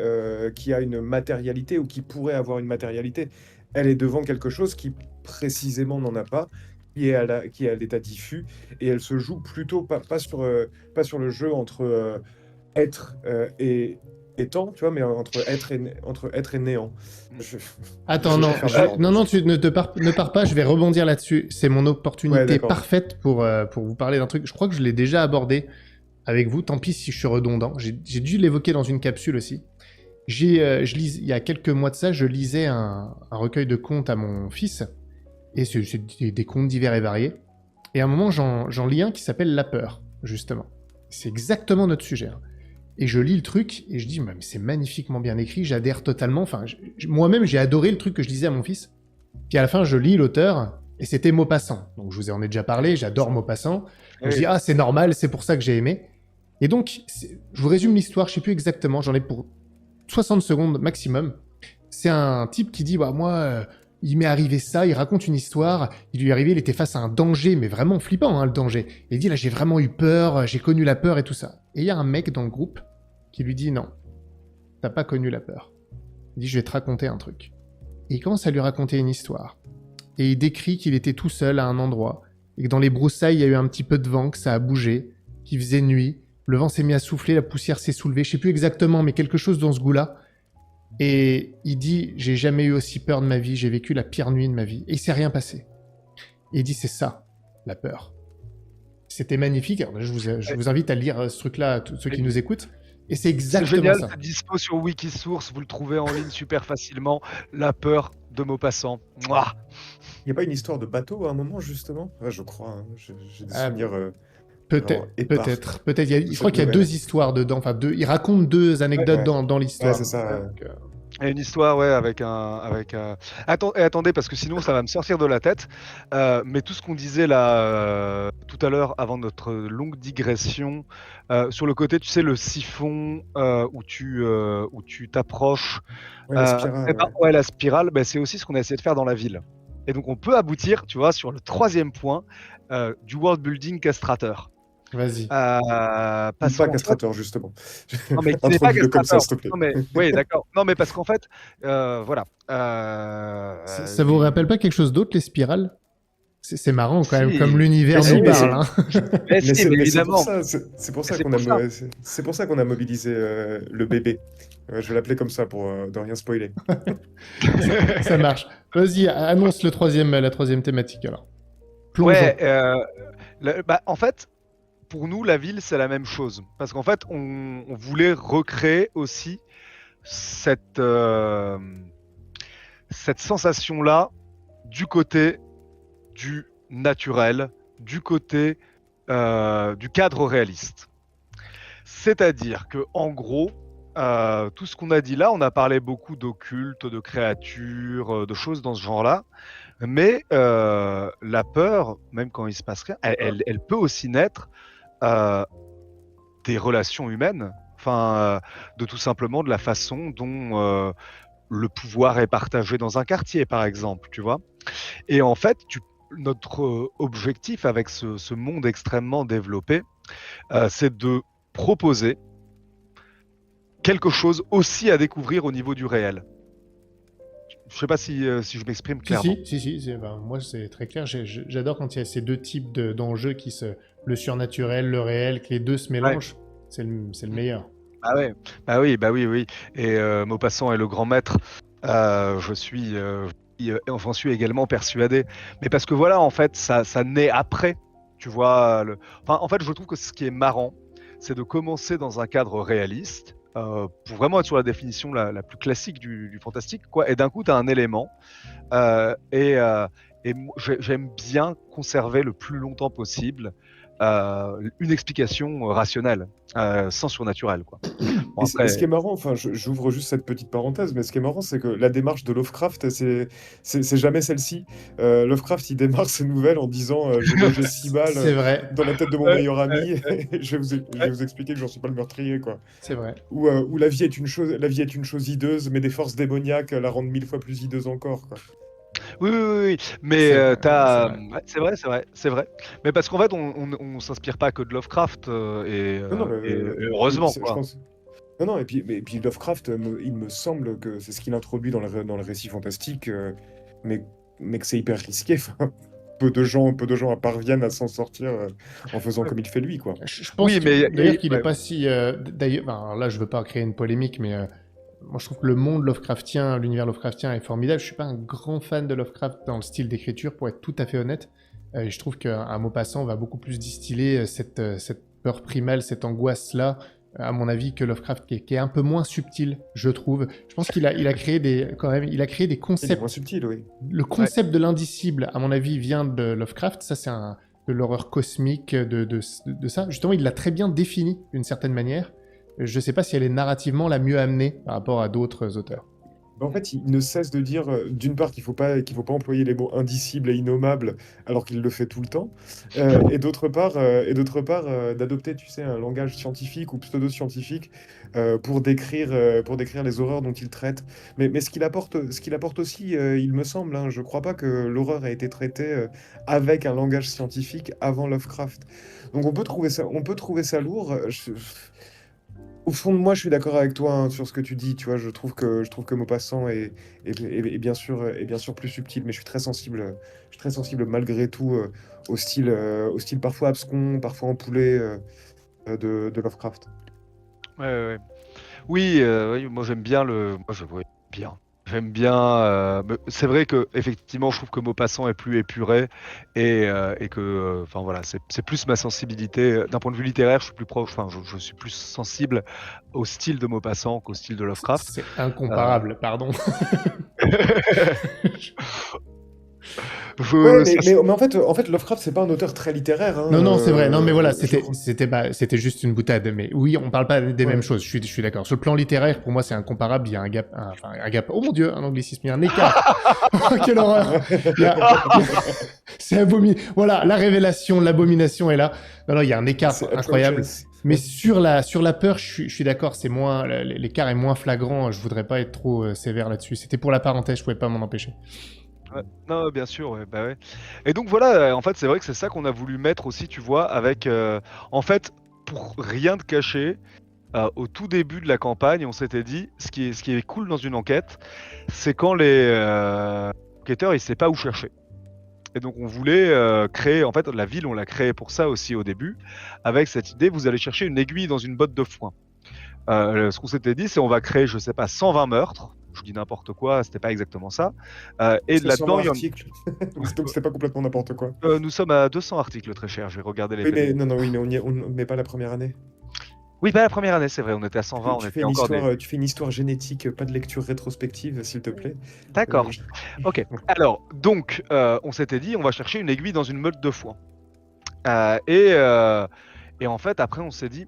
qui a une matérialité ou qui pourrait avoir une matérialité. Elle est devant quelque chose qui précisément n'en a pas, qui est à l'état diffus, et elle se joue plutôt pas sur le jeu entre être et temps, tu vois, mais entre être et néant. Je, Attends, je non, ferme la non, non, parenthèse. tu ne pars pas, je vais rebondir là-dessus. C'est mon Ouais, opportunité d'accord. parfaite pour vous parler d'un truc. Je crois que je l'ai déjà abordé avec vous, tant pis si je suis redondant. J'ai dû l'évoquer dans une capsule aussi. Il y a quelques mois de ça, je lisais un recueil de contes à mon fils, et c'est des contes divers et variés. Et à un moment, j'en lis un qui s'appelle La peur, justement. C'est exactement notre sujet, hein. Et je lis le truc et je dis, mais c'est magnifiquement bien écrit, j'adhère totalement. Enfin, moi-même, j'ai adoré le truc que je lisais à mon fils. Puis à la fin, je lis l'auteur et c'était Maupassant. Donc je vous en ai déjà parlé, j'adore Maupassant. Donc je Oui. dis, ah, c'est normal, c'est pour ça que j'ai aimé. Et donc, je vous résume l'histoire, je sais plus exactement, j'en ai pour 60 secondes maximum. C'est un type qui dit, bah, moi, il m'est arrivé ça, il raconte une histoire, il lui est arrivé, il était face à un danger, mais vraiment flippant, hein, le danger. Et il dit, là, j'ai vraiment eu peur, j'ai connu la peur et tout ça. Et il y a un mec dans le groupe qui lui dit, non, t'as pas connu la peur. Il dit, je vais te raconter un truc. Et il commence à lui raconter une histoire. Et il décrit qu'il était tout seul à un endroit, et que dans les broussailles, il y a eu un petit peu de vent, que ça a bougé, qu'il faisait nuit, le vent s'est mis à souffler, la poussière s'est soulevée, je sais plus exactement, mais quelque chose dans ce goût-là. Et il dit, j'ai jamais eu aussi peur de ma vie, j'ai vécu la pire nuit de ma vie, et il s'est rien passé. Et il dit, c'est ça, la peur. C'était magnifique. Alors, je vous invite à lire ce truc-là, tous ceux qui Et nous écoutent. Et c'est c'est exactement génial, ça. c'est dispo sur Wikisource, vous le trouvez en ligne super facilement. La peur de Maupassant. Mouah. Il n'y a pas une histoire de bateau à un moment, justement? Ouais, je crois, hein. J'ai des Ah, souvenirs vraiment peut-être, épars peut-être, peut-être. de Je crois cette qu'il y a nouvelle. deux histoires dedans. Enfin, deux. Il raconte deux Ouais. anecdotes Ouais, dans ouais, l'histoire. c'est ça. Donc, Il y a une histoire, ouais, attendez, parce que sinon ça va me sortir de la tête. Mais tout ce qu'on disait là tout à l'heure, avant notre longue digression, sur le côté, tu sais, le siphon où tu t'approches, Ouais, la spirale, ouais. ouais, la spirale, bah, c'est aussi ce qu'on a essayé de faire dans la ville. Et donc on peut aboutir, tu vois, sur le troisième point du world building castrateur. vas-y. Ou Parce pas qu'en fait, castrateur, justement. non, mais qui n'est pas Introduis-le comme ça, castrateur. s'il te plaît. Non, mais oui, d'accord. Non, mais parce qu'en fait, voilà. Ça vous rappelle pas quelque chose d'autre, les spirales? C'est marrant quand même, comme Si, mais l'univers Ah nous oui, si, parle, hein. mais si, mais mais c'est pour évidemment. ça, c'est pour Mais ça c'est qu'on a, pour ça. c'est pour ça qu'on a mobilisé le bébé. Je vais l'appeler comme ça pour de rien spoiler. Ça marche. Vas-y, annonce la troisième thématique alors. Plongeons. Ouais, bah, en fait, pour nous, la ville, c'est la même chose. Parce qu'en fait, on voulait recréer aussi cette, cette sensation-là du côté du naturel, du côté du cadre réaliste. C'est-à-dire que, en gros, tout ce qu'on a dit là, on a parlé beaucoup d'occulte, de créatures, de choses dans ce genre-là, mais la peur, même quand il se passe rien, elle peut aussi naître des relations humaines, enfin, de tout simplement de la façon dont le pouvoir est partagé dans un quartier, par exemple, tu vois. Et en fait, notre objectif avec ce monde extrêmement développé, c'est de proposer quelque chose aussi à découvrir au niveau du réel. Je sais pas si je m'exprime Si, clairement. si. Ben, moi, c'est très clair. J'adore quand il y a ces deux types d'enjeux le surnaturel, le réel, que les deux se Ouais. mélangent. C'est le meilleur. Ah ouais. Bah oui, oui. Et Maupassant est le grand maître. J'en suis également persuadé. Mais parce que voilà, en fait, ça naît après. Tu vois, en fait, je trouve que ce qui est marrant, c'est de commencer dans un cadre réaliste, pour vraiment être sur la définition la plus classique du fantastique, quoi. Et d'un coup, tu as un élément, euh, et, euh, j'aime bien conserver le plus longtemps possible une explication rationnelle, sans surnaturel, quoi. Bon, Et ce qui après, est marrant, enfin, j'ouvre juste cette petite parenthèse, mais ce qui est marrant, c'est que la démarche de Lovecraft, c'est jamais celle-ci. Lovecraft, il démarre ses nouvelles en disant j'ai logé 6 balles C'est vrai, dans la tête de mon ouais, meilleur ouais, ami, et je vais ouais. vous expliquer que j'en suis pas le meurtrier, quoi. c'est vrai. Ou la vie est une chose hideuse, mais des forces démoniaques la rendent 1000 fois plus hideuse encore, quoi. Oui, oui, oui, oui. Mais C'est vrai. ouais, c'est vrai, c'est vrai, c'est vrai. Mais parce qu'en fait, on s'inspire pas que de Lovecraft, Non, non, et oui, puis heureusement, je quoi. pense. Non, non, et puis Lovecraft, il me semble que c'est ce qu'il introduit dans le récit fantastique, mais, mais que c'est hyper risqué. Enfin, peu de gens parviennent à s'en sortir en faisant Ouais. comme il fait lui, quoi. Je pense Oui, mais d'ailleurs qu'il est ouais. pas si. D'ailleurs, enfin, alors là, je veux pas créer une polémique, mais moi, je trouve que le monde Lovecraftien, l'univers Lovecraftien est formidable. Je suis pas un grand fan de Lovecraft dans le style d'écriture, pour être tout à fait honnête. Et je trouve qu'un Maupassant va beaucoup plus distiller cette peur primale, cette angoisse-là, à mon avis, que Lovecraft, qui est un peu moins subtil, je trouve. Je pense il a créé quand même, il a créé des Il est moins concepts. subtil, oui. Le Ouais. concept de l'indicible, à mon avis, vient de Lovecraft. Ça, de l'horreur cosmique, de ça. Justement, il l'a très bien défini d'une certaine manière. Je ne sais pas si elle est narrativement la mieux amenée par rapport à d'autres auteurs. Bah, en fait, il ne cesse de dire, d'une part, qu'il faut pas employer les mots indicibles et innommables, alors qu'il le fait tout le temps, et d'autre part, d'adopter, tu sais, un langage scientifique ou pseudo-scientifique pour décrire les horreurs dont il traite. Mais ce qu'il apporte aussi, il me semble, hein, je crois pas que l'horreur a été traitée avec un langage scientifique avant Lovecraft. Donc on peut trouver ça lourd. Au fond de moi, je suis d'accord avec toi hein, sur ce que tu dis. Tu vois, je trouve que Maupassant est bien sûr plus subtil, mais je suis très sensible malgré tout au style parfois abscon, parfois empoulé de Lovecraft. Ouais, ouais, ouais. Oui, oui, moi j'aime bien moi je ouais, bien. J'aime bien. Mais c'est vrai que effectivement, je trouve que Maupassant est plus épuré et que, enfin voilà, c'est plus ma sensibilité. D'un point de vue littéraire, je suis plus proche. Enfin, je suis plus sensible au style de Maupassant qu'au style de Lovecraft. C'est Euh, incomparable, pardon. Ouais, ça, mais en fait, Lovecraft, c'est pas un auteur très littéraire. Hein, Non, non, c'est vrai. Non, mais voilà, je... c'était juste une boutade. Mais oui, on parle pas des mêmes Ouais. choses. Je suis d'accord. Sur le plan littéraire, pour moi, c'est incomparable. Il y a un gap, enfin, un gap. Oh mon Dieu, un anglicisme. Il y a un écart. Oh, quelle horreur. C'est abominable. Voilà, la révélation, l'abomination est là. Non, non, il y a un écart C'est incroyable. atrocious. Mais sur la peur, je suis d'accord. C'est moins, l'écart est moins flagrant. Je voudrais pas être trop sévère là-dessus. C'était pour la parenthèse. Je pouvais pas m'en empêcher. ouais. Non, bien sûr, ouais, bah ouais. Et donc voilà, en fait, c'est vrai que c'est ça qu'on a voulu mettre aussi, tu vois, avec, en fait, pour rien de cacher. Au tout début de la campagne, on s'était dit, ce qui est cool dans une enquête, c'est quand les enquêteurs, ils ne savent pas où chercher. Et donc on voulait créer, en fait, la ville, on l'a créée pour ça aussi au début, avec cette idée, vous allez chercher une aiguille dans une botte de foin. Ce qu'on s'était dit, c'est on va créer, je sais pas, 120 meurtres. Je dis n'importe quoi, c'était pas exactement ça. Et C'est 120 là-dedans, articles. Donc c'est pas complètement n'importe quoi. nous sommes à 200 articles, très cher. J'ai regardé les Oui, mais PDF. non, non, oui, mais on met pas la première année. Oui, pas la première année, c'est vrai. On était à 120, on était encore des. Tu fais une histoire génétique, pas de lecture rétrospective, s'il te plaît. D'accord. Je- Ok. Alors, donc, on s'était dit, on va chercher une aiguille dans une meute de foin. Et en fait, après, on s'est dit,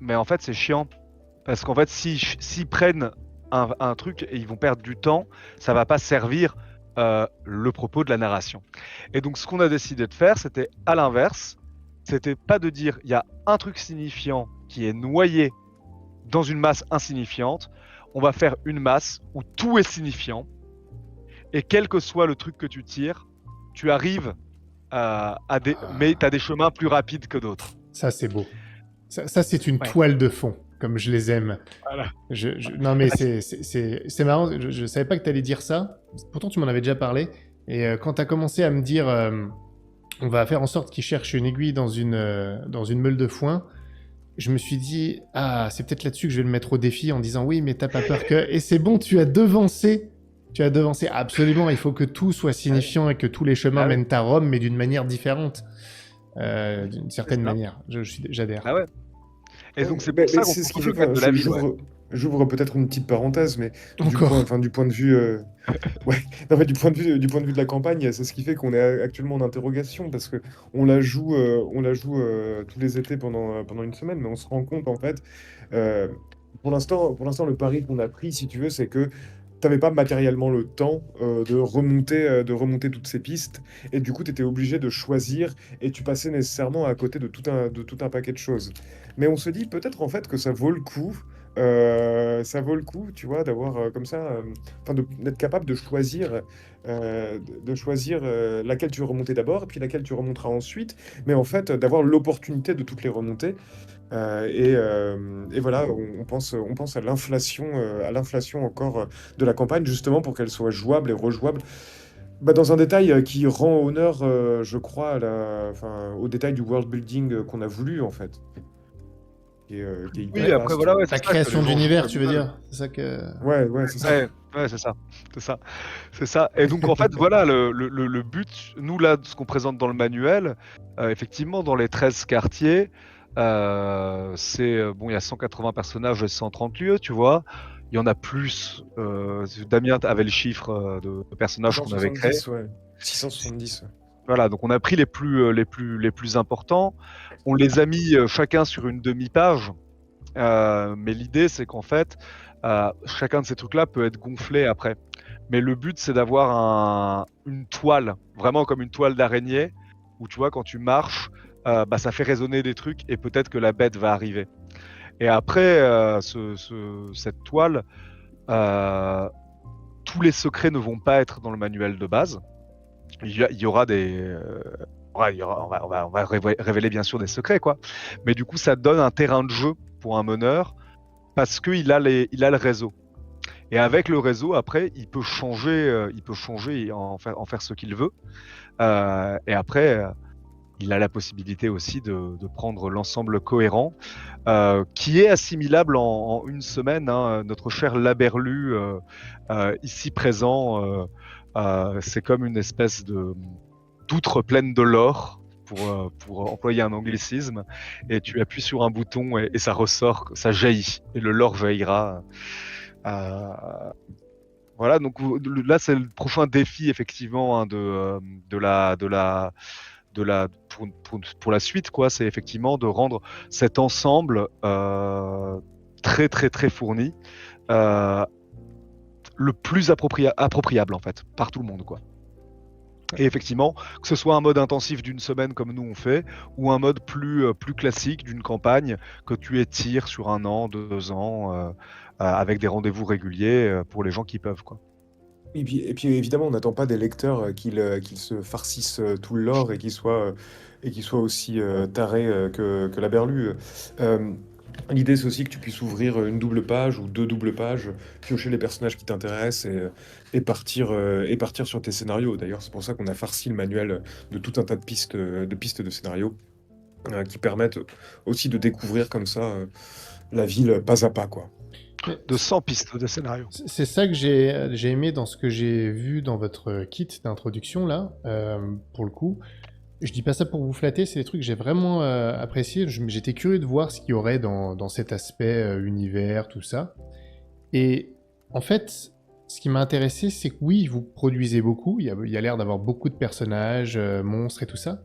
mais en fait, c'est chiant. Parce qu'en fait, s'ils prennent un truc et ils vont perdre du temps, ça va pas servir le propos de la narration. Et donc, ce qu'on a décidé de faire, c'était à l'inverse. C'était pas de dire, il y a un truc signifiant qui est noyé dans une masse insignifiante. On va faire une masse où tout est signifiant. Et quel que soit le truc que tu tires, tu arrives mais tu as des chemins plus rapides que d'autres. Ça, c'est beau. Ça c'est une Ouais. toile de fond, comme je les aime. Voilà. Non, mais c'est marrant. Je savais pas que tu allais dire ça. Pourtant, tu m'en avais déjà parlé. Et quand tu as commencé à me dire, on va faire en sorte qu'ils cherchent une aiguille dans une meule de foin, je me suis dit, ah, c'est peut-être là-dessus que je vais le mettre au défi en disant, oui, mais t'as pas peur que. Et c'est bon, tu as devancé. Tu as devancé. Absolument, il faut que tout soit signifiant et que tous les chemins Ah oui. mènent à Rome, mais d'une manière différente. d'une C'est certaine ça. manière. J'adhère. Ah ouais. Et donc c'est Mais, pour ça qu'on c'est ce qui propose fait le cadre que de la ville, ouais. j'ouvre peut-être une petite parenthèse, mais Encore. du point de vue, ouais, non, mais du point de vue de la campagne, c'est ce qui fait qu'on est actuellement en interrogation parce que on la joue tous les étés pendant une semaine, mais on se rend compte en fait, euh, pour l'instant, le pari qu'on a pris, si tu veux, c'est que tu n'avais pas matériellement le temps de remonter toutes ces pistes, et du coup, tu étais obligé de choisir, et tu passais nécessairement à côté de tout un paquet de choses. Mais on se dit peut-être en fait que ça vaut le coup, tu vois, d'avoir comme ça, enfin, d'être capable de choisir laquelle tu veux remonter d'abord, et puis laquelle tu remonteras ensuite, mais en fait, d'avoir l'opportunité de toutes les remonter. Et voilà, on pense à l'inflation encore de la campagne, justement pour qu'elle soit jouable et rejouable. Bah, dans un détail qui rend honneur, je crois, enfin, au détail du world building qu'on a voulu, en fait, qui est Oui, hyper après vaste. voilà, ouais, c'est La ça, que les création gens jouent d'univers, comme tu ils veux veulent. dire? C'est ça que... Ouais, c'est ça. Ouais, ouais, c'est ça, c'est ça, c'est ça. Et donc en fait, voilà, le but, nous là, ce qu'on présente dans le manuel, effectivement, dans les 13 quartiers, bon, il y a 180 personnages et 130 lieux, tu vois. Il y en a plus. Damien avait le chiffre de personnages qu'on avait créés. 670, ouais. 670. Ouais. Voilà, donc on a pris les plus importants. On les a mis chacun sur une demi-page. Mais l'idée, c'est qu'en fait, chacun de ces trucs-là peut être gonflé après. Mais le but, c'est d'avoir une toile, vraiment comme une toile d'araignée, où tu vois, quand tu marches, bah, ça fait résonner des trucs et peut-être que la bête va arriver. Et après, cette toile, euh, tous les secrets ne vont pas être dans le manuel de base. Il y aura des. Ouais, on va révéler bien sûr des secrets, quoi. Mais du coup, ça donne un terrain de jeu pour un meneur parce qu'il a, il a le réseau. Et avec le réseau, après, il peut changer et en faire ce qu'il veut. Et après, il a la possibilité aussi de prendre l'ensemble cohérent, qui est assimilable en une semaine. Hein. Notre cher Laberlu, ici présent, c'est comme une espèce d'outre pleine de l'or. Pour employer un anglicisme, et tu appuies sur un bouton et ça ressort, ça jaillit, et le lore jaillira. Euh, voilà, donc là c'est le prochain défi effectivement hein, de la pour la suite quoi, c'est effectivement de rendre cet ensemble très très très fourni, euh, le plus appropriable en fait par tout le monde quoi. Et effectivement, que ce soit un mode intensif d'une semaine comme nous on fait, ou un mode plus classique d'une campagne que tu étires sur 1 an, 2 ans, avec des rendez-vous réguliers pour les gens qui peuvent quoi. Et puis évidemment, on n'attend pas des lecteurs qu'ils se farcissent tout le lore et qu'ils soient aussi tarés que la Berlue. Euh, L'idée, c'est aussi que tu puisses ouvrir une double page ou deux doubles pages, piocher les personnages qui t'intéressent et partir sur tes scénarios. D'ailleurs, c'est pour ça qu'on a farci le manuel de tout un tas de pistes de scénarios qui permettent aussi de découvrir comme ça la ville pas à pas, quoi. Mais De 100 pistes de scénario. c'est ça que j'ai aimé dans ce que j'ai vu dans votre kit d'introduction, là, pour le coup. Je dis pas ça pour vous flatter, c'est des trucs que j'ai vraiment apprécié. J'étais curieux de voir ce qu'il y aurait dans cet aspect univers, tout ça. Et en fait, ce qui m'a intéressé, c'est que oui, vous produisez beaucoup. Il y a l'air d'avoir beaucoup de personnages, monstres et tout ça.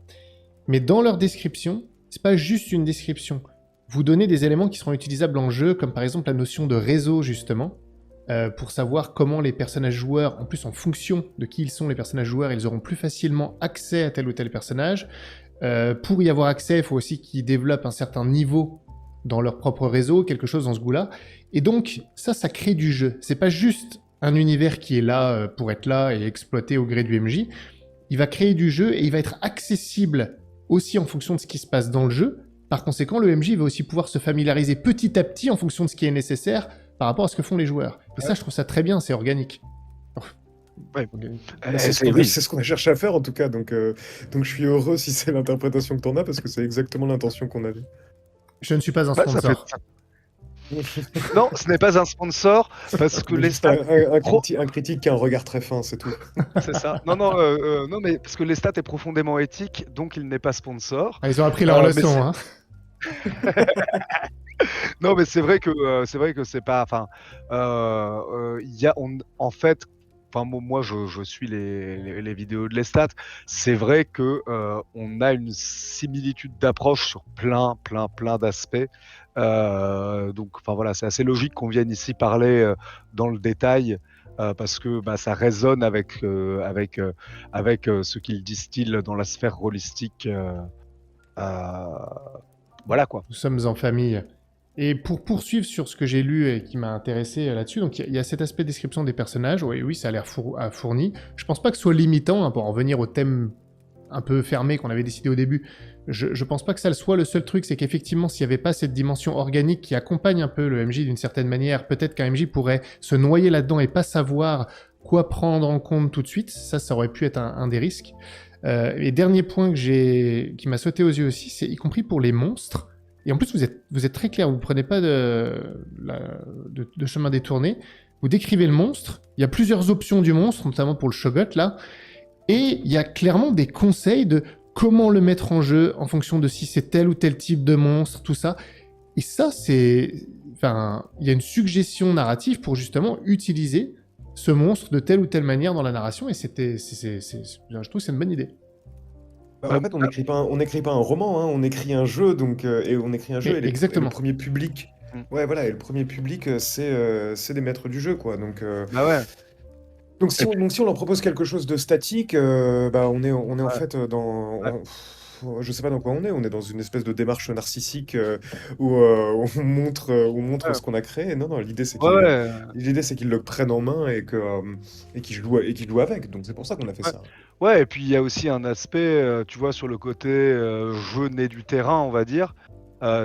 Mais dans leur description, c'est pas juste une description. Vous donnez des éléments qui seront utilisables en jeu, comme par exemple la notion de réseau, justement, pour savoir comment les personnages joueurs, en plus en fonction de qui ils sont les personnages joueurs, ils auront plus facilement accès à tel ou tel personnage. Pour y avoir accès, il faut aussi qu'ils développent un certain niveau dans leur propre réseau, quelque chose dans ce goût-là. Et donc, ça crée du jeu. C'est pas juste un univers qui est là pour être là et exploité au gré du MJ. Il va créer du jeu et il va être accessible aussi en fonction de ce qui se passe dans le jeu. Par conséquent, le MJ va aussi pouvoir se familiariser petit à petit en fonction de ce qui est nécessaire par rapport à ce que font les joueurs. Et ça, je trouve ça très bien, c'est organique. Ouais. Bah, c'est ce qu'on a cherché à faire en tout cas, donc je suis heureux si c'est l'interprétation que t'en as, parce que c'est exactement l'intention qu'on avait. Je ne suis pas un Bah, ça fait, sponsor. ça- Non, ce n'est pas un sponsor parce que Mais les juste stats un critique qui a un regard très fin, c'est tout. c'est ça. Non, non, non, mais parce que les stats est profondément éthique, donc il n'est pas sponsor. Ah, ils ont appris leur Mais leçon, hein. non, mais c'est vrai que c'est pas. Enfin, il y a, en fait, enfin moi je suis les vidéos de Lestat. C'est vrai que on a une similitude d'approche sur plein d'aspects. Donc, enfin voilà, c'est assez logique qu'on vienne ici parler dans le détail. Parce que bah, ça résonne avec ce qu'il distille dans la sphère holistique. Euh, voilà quoi. Nous sommes en famille. Et pour poursuivre sur ce que j'ai lu et qui m'a intéressé là-dessus, donc il y a cet aspect description des personnages, oui, oui, ça a l'air fourni. Je pense pas que ce soit limitant, hein, pour en venir au thème un peu fermé qu'on avait décidé au début. Je pense pas que ça le soit. Le seul truc, c'est qu'effectivement, s'il n'y avait pas cette dimension organique qui accompagne un peu le MJ d'une certaine manière, peut-être qu'un MJ pourrait se noyer là-dedans et pas savoir quoi prendre en compte tout de suite. Ça aurait pu être un des risques. Et dernier point qui m'a sauté aux yeux aussi, c'est y compris pour les monstres. Et en plus, vous êtes très clair, vous ne prenez pas de chemin détourné. Vous décrivez le monstre. Il y a plusieurs options du monstre, notamment pour le Shogot, là. Et il y a clairement des conseils de comment le mettre en jeu en fonction de si c'est tel ou tel type de monstre, tout ça. Et ça, enfin, il y a une suggestion narrative pour justement utiliser ce monstre de telle ou telle manière dans la narration. Et je trouve que c'est une bonne idée. En fait, on n'écrit pas un roman, hein, on écrit un jeu, donc, et on écrit un jeu, et le Exactement. premier public, ouais, voilà, et le premier public, c'est des maîtres du jeu, quoi. Donc, Bah ouais. donc si on leur propose quelque chose de statique, bah, on est en Ouais. fait Ouais. je sais pas dans quoi on est dans une espèce de démarche narcissique où on montre Ouais. ce qu'on a créé. Non, non, l'idée c'est Ouais. qu'ils le prennent en main et qu'ils jouent avec. Donc c'est pour ça qu'on a fait Ouais. ça. Ouais, et puis il y a aussi un aspect, tu vois, sur le côté jeu né du terrain, on va dire.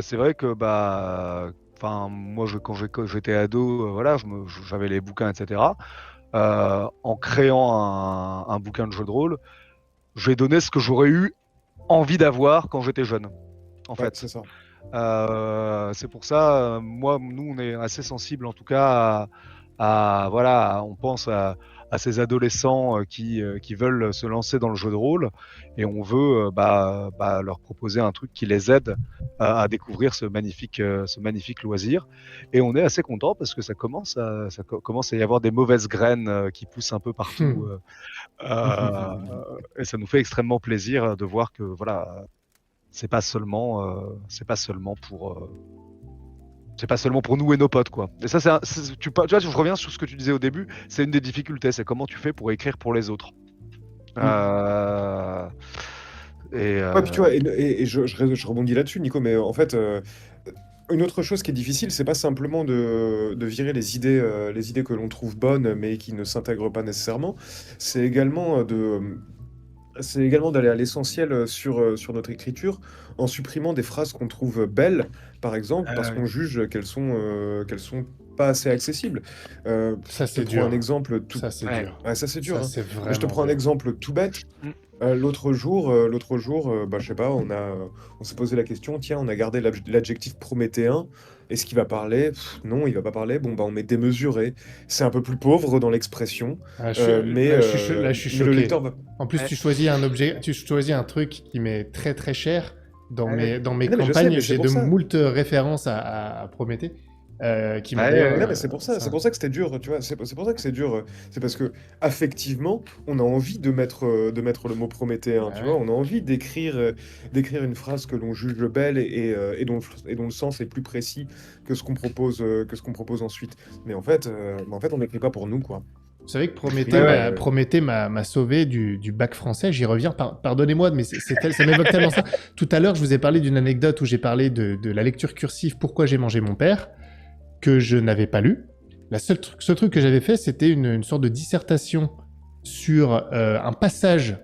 C'est vrai que bah, enfin, moi, quand j'étais ado, voilà, j'avais les bouquins, etc. En créant un bouquin de jeu de rôle, j'ai donné ce que j'aurais eu envie d'avoir quand j'étais jeune, en Ouais, fait. c'est ça. C'est pour ça, nous, on est assez sensible, en tout cas, voilà, on pense à ces adolescents qui veulent se lancer dans le jeu de rôle, et on veut leur proposer un truc qui les aide à découvrir ce magnifique loisir. Et on est assez content parce que ça commence à y avoir des mauvaises graines qui poussent un peu partout, et ça nous fait extrêmement plaisir de voir que voilà, c'est pas seulement pour nous et nos potes, quoi. Et ça, tu vois, je reviens sur ce que tu disais au début, c'est une des difficultés, c'est comment tu fais pour écrire pour les autres. Euh, et Ouais, puis tu vois, et je rebondis là-dessus, Nico, mais en fait, une autre chose qui est difficile, c'est pas simplement de virer les idées que l'on trouve bonnes, mais qui ne s'intègrent pas nécessairement. C'est également c'est également d'aller à l'essentiel sur notre écriture, en supprimant des phrases qu'on trouve belles, par exemple, parce qu'on juge qu'elles sont pas assez accessibles. Ça, Je te c'est prends un dur. exemple tout... Ça, c'est ouais. dur. Ouais, ça c'est dur, Ça, hein. c'est Mais je te vraiment prends un dur. exemple tout bête. Mm. L'autre jour, bah, je sais pas, on s'est posé la question, tiens, on a gardé l'adjectif prométhéen. Est-ce qu'il va parler? Non, il va pas parler. Bon, bah, on met démesuré. C'est un peu plus pauvre dans l'expression, Ah, là, je suis mais le lecteur choqué. va. En plus, Ouais. tu choisis un truc qui m'est très très cher. Ouais. Dans mes Non, mais je sais, campagnes, mais c'est j'ai pour de ça. moult références à Prométhée, qui m'a Ouais, d'ailleurs. Mais non, mais c'est pour ça. C'est Ça. pour ça que c'était dur, tu vois. C'est pour ça que c'est dur. C'est parce que, affectivement, on a envie de mettre le mot prométhéen, tu vois. Ouais. On a envie d'écrire une phrase que l'on juge belle et dont le sens est plus précis que ce qu'on propose ensuite. Mais en fait, on n'écrit pas pour nous, quoi. Vous savez que On écrit. Ouais. Prométhée m'a sauvé du bac français. J'y reviens, pardonnez-moi, mais ça m'évoque tellement ça. Tout à l'heure, je vous ai parlé d'une anecdote où j'ai parlé de la lecture cursive Pourquoi j'ai mangé mon père, que je n'avais pas lu. Seul truc que j'avais fait, c'était une sorte de dissertation sur un passage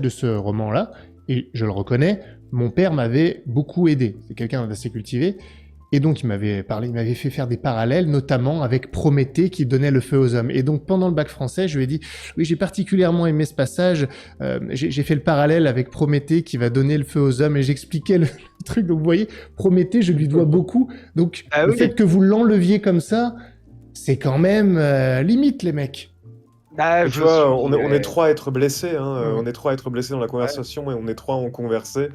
de ce roman-là. Et je le reconnais, mon père m'avait beaucoup aidé. C'est quelqu'un d'assez cultivé. Et donc, il m'avait fait faire des parallèles, notamment avec Prométhée qui donnait le feu aux hommes. Et donc, pendant le bac français, je lui ai dit, oui, j'ai particulièrement aimé ce passage. J'ai fait le parallèle avec Prométhée qui va donner le feu aux hommes et j'expliquais le truc. Donc, vous voyez, Prométhée, je lui dois beaucoup. Donc, Ah le oui. fait que vous l'enleviez comme ça, c'est quand même limite, les mecs. Ah, Et tu je vois, suis, on est trois à être blessés, hein, Mhm. on est trois à être blessés dans la ouais. conversation et on est trois à en converser.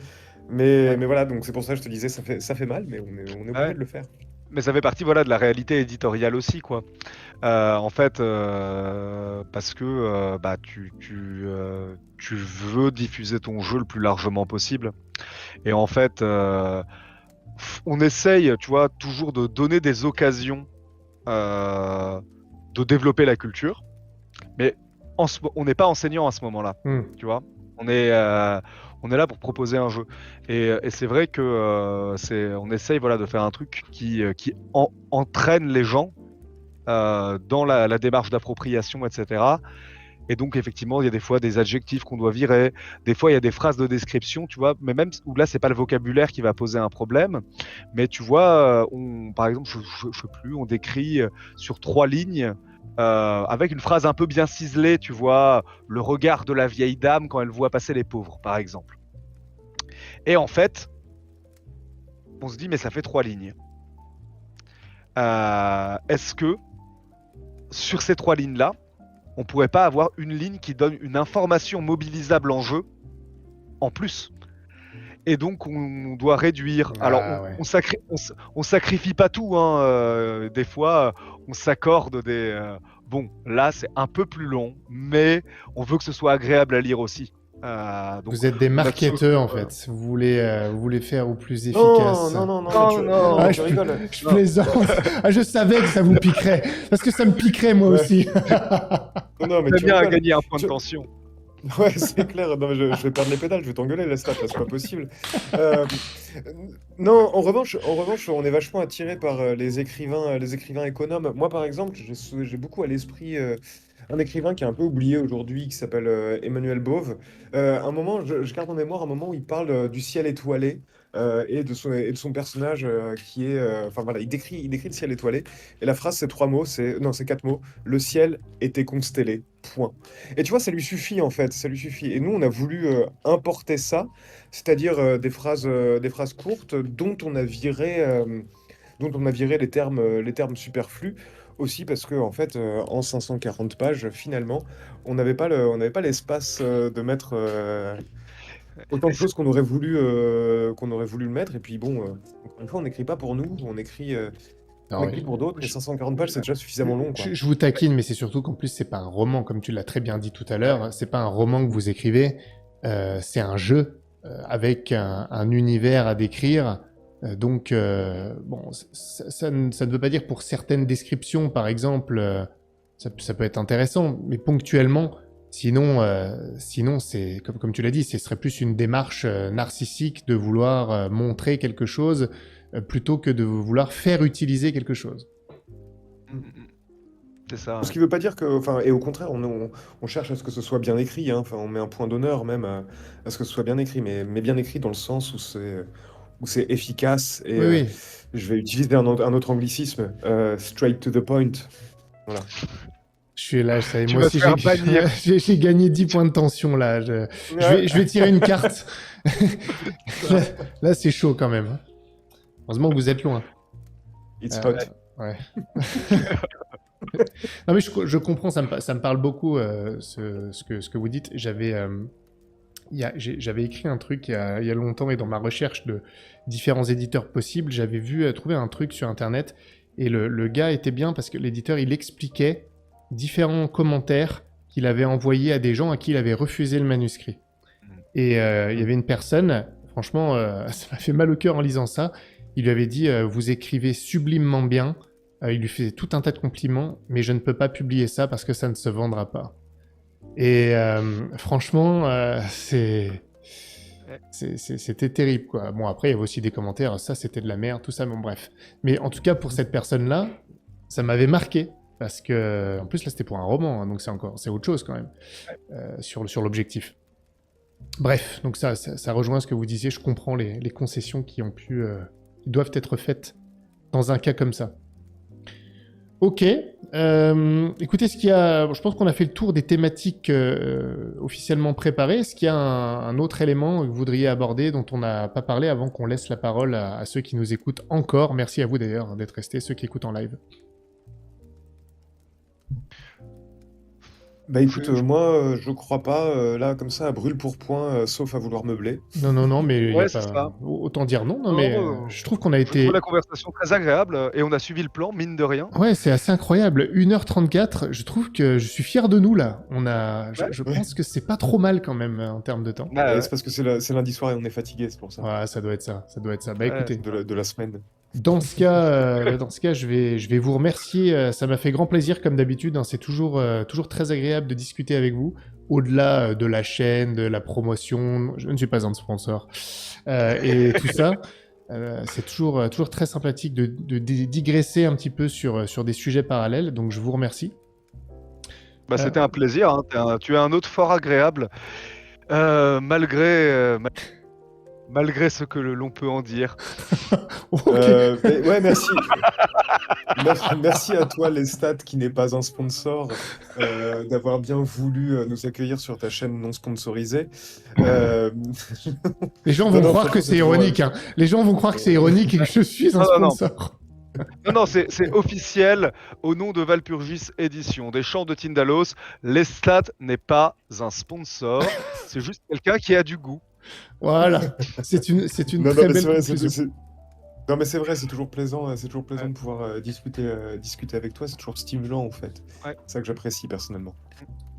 Ouais. Mais voilà, donc c'est pour ça que je te disais, ça fait mal, mais on est obligé Ouais. de le faire. Mais ça fait partie, voilà, de la réalité éditoriale aussi, quoi. En fait, parce que bah, tu veux diffuser ton jeu le plus largement possible. Et en fait, on essaye, tu vois, toujours de donner des occasions de développer la culture. Mais on n'est pas enseignant à ce moment-là, Mhm. tu vois. On est, là pour proposer un jeu. Et c'est vrai que on essaye, voilà, de faire un truc qui entraîne les gens dans la démarche d'appropriation, etc. Et donc, effectivement, il y a des fois des adjectifs qu'on doit virer, des fois, il y a des phrases de description, tu vois, mais même où là, c'est pas le vocabulaire qui va poser un problème, mais tu vois, par exemple, je sais plus, on décrit sur 3 lignes, avec une phrase un peu bien ciselée, tu vois, le regard de la vieille dame quand elle voit passer les pauvres, par exemple. Et en fait, on se dit, mais ça fait 3 lignes. Est-ce que, sur ces 3 lignes-là, on pourrait pas avoir une ligne qui donne une information mobilisable en jeu en plus? Et donc on doit réduire. Alors Ah ouais. on sacrifie pas tout, hein. Des fois on s'accorde des. Bon, là c'est un peu plus long, mais on veut que ce soit agréable à lire aussi. Donc Vous êtes des on a ce. marketeurs, en fait. Vous voulez faire au plus Non, efficace. non, non, non, Non, non, Ah, mais tu rigoles. je non. plaisante. Ah, je savais que ça vous piquerait. Parce que ça me piquerait, moi Ouais. aussi. Non, mais J'aime tu bien rigoles. gagner un point de Tu- tension. Ouais, c'est clair. Non, mais je vais perdre les pédales, je vais t'engueuler, laisse là, c'est pas possible. Euh, non, en revanche, on est vachement attiré par les écrivains économes. Moi, par exemple, j'ai beaucoup à l'esprit un écrivain qui est un peu oublié aujourd'hui, qui s'appelle Emmanuel Bove. Un moment, je garde en mémoire un moment où il parle du ciel étoilé. Et de son personnage qui est, enfin voilà, il décrit le ciel étoilé. Et la phrase, c'est 3 mots, non, c'est 4 mots. Le ciel était constellé. Point. Et tu vois, ça lui suffit en fait, ça lui suffit. Et nous, on a voulu importer ça, c'est-à-dire des phrases courtes dont on a viré les termes superflus. Aussi parce que en fait, en 540 pages, finalement, on n'avait pas l'espace de mettre autant Et de c'est- choses qu'on aurait voulu le mettre. Et puis bon, encore une fois, on n'écrit pas pour nous, on Non, écrit pour d'autres. Et je- 540 pages, c'est déjà suffisamment long, quoi. je vous taquine, mais c'est surtout qu'en plus, c'est pas un roman, comme tu l'as très bien dit tout à l'heure. C'est pas un roman que vous écrivez. C'est un jeu avec un univers à décrire. Donc, bon, ça ne veut pas dire pour certaines descriptions, par exemple, ça peut être intéressant, mais ponctuellement. Sinon, c'est comme tu l'as dit, ce serait plus une démarche narcissique de vouloir montrer quelque chose plutôt que de vouloir faire utiliser quelque chose. Mm, mm. C'est ça. Ce qui veut pas dire que, enfin, et au contraire, on cherche à ce que ce soit bien écrit, hein. Enfin, on met un point d'honneur même à ce que ce soit bien écrit, mais bien écrit dans le sens où c'est efficace. Et Oui, oui. je vais utiliser un autre anglicisme, straight to the point. Voilà. Je suis là, ça y est, Tu moi vas aussi, te faire bannir. j'ai gagné 10 points de tension, là. Je vais tirer une carte. Là, là, c'est chaud quand même. Heureusement que vous êtes loin. It's Euh, hot. ouais. Non, mais je comprends, ça me parle beaucoup, ce que vous dites. J'avais écrit un truc il y a longtemps et dans ma recherche de différents éditeurs possibles, j'avais trouvé un truc sur Internet et le gars était bien parce que l'éditeur, il expliquait différents commentaires qu'il avait envoyés à des gens à qui il avait refusé le manuscrit. Et il y avait une personne, franchement, ça m'a fait mal au cœur en lisant ça. Il lui avait dit vous écrivez sublimement bien. Il lui faisait tout un tas de compliments, mais je ne peux pas publier ça parce que ça ne se vendra pas. Et franchement, c'était terrible, quoi. Bon, après, il y avait aussi des commentaires, ça c'était de la merde, tout ça, bon bref. Mais en tout cas, pour cette personne-là, ça m'avait marqué. Parce que, en plus, là, c'était pour un roman, hein, donc c'est autre chose quand même, sur l'objectif. Bref, donc ça rejoint ce que vous disiez, je comprends les concessions qui doivent être faites dans un cas comme ça. Ok. Écoutez, je pense qu'on a fait le tour des thématiques officiellement préparées. Est-ce qu'il y a un autre élément que vous voudriez aborder dont on n'a pas parlé avant qu'on laisse la parole à ceux qui nous écoutent encore? Merci à vous d'ailleurs d'être restés, ceux qui écoutent en live. Bah écoute, moi, je crois pas, là, comme ça, à brûle pour point, sauf à vouloir meubler. Non, mais y Ouais, a c'est pas... ça. Autant dire non, Non, mais non, je trouve qu'on a je été... trouve la conversation très agréable et on a suivi le plan, mine de rien. Ouais, c'est assez incroyable. 1h34, je trouve que je suis fier de nous, là. Je Ouais. pense que c'est pas trop mal quand même en termes de temps. Bah, Et ouais. c'est parce que c'est lundi soir et on est fatigué, c'est pour ça. Ouais, ça doit être ça, ça doit être ça. Bah Ouais. écoutez, De la semaine. dans ce cas, je vais vous remercier. Ça m'a fait grand plaisir, comme d'habitude, hein. C'est toujours très agréable de discuter avec vous. Au-delà de la chaîne, de la promotion, je ne suis pas un sponsor, et tout ça. C'est toujours très sympathique de digresser un petit peu sur des sujets parallèles, donc je vous remercie. Bah, c'était un plaisir, hein. Tu es un hôte fort agréable, malgré ce que l'on peut en dire. Ok. Mais ouais, merci. Merci à toi, Lestat, qui n'est pas un sponsor, d'avoir bien voulu nous accueillir sur ta chaîne non sponsorisée. Les gens vont croire que c'est ironique, hein. Les gens vont croire que c'est ironique et que je suis un Non. sponsor. Non, c'est officiel, au nom de Valpurgis Édition, des Chants de Tindalos. Lestat n'est pas un sponsor, c'est juste quelqu'un qui a du goût. Voilà, c'est une Non, très mais belle c'est vrai, conclusion. non, mais c'est vrai, c'est toujours plaisant de pouvoir discuter avec toi, c'est toujours stimulant en fait. Ouais. C'est ça que j'apprécie personnellement.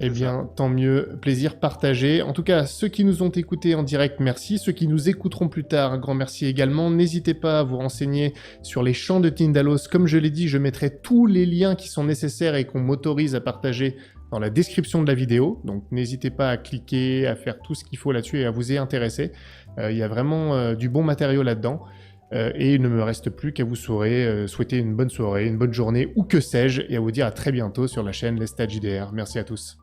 Eh C'est bien, tant mieux, plaisir partagé. En tout cas, ceux qui nous ont écoutés en direct, merci. Ceux qui nous écouteront plus tard, un grand merci également. N'hésitez pas à vous renseigner sur les chants de Tindalos. Comme je l'ai dit, je mettrai tous les liens qui sont nécessaires et qu'on m'autorise à partager dans la description de la vidéo. Donc n'hésitez pas à cliquer, à faire tout ce qu'il faut là-dessus et à vous y intéresser. Il y a vraiment du bon matériau là-dedans. Et il ne me reste plus qu'à vous souhaiter une bonne soirée, une bonne journée, ou que sais-je, et à vous dire à très bientôt sur la chaîne Lestat JDR. Merci à tous.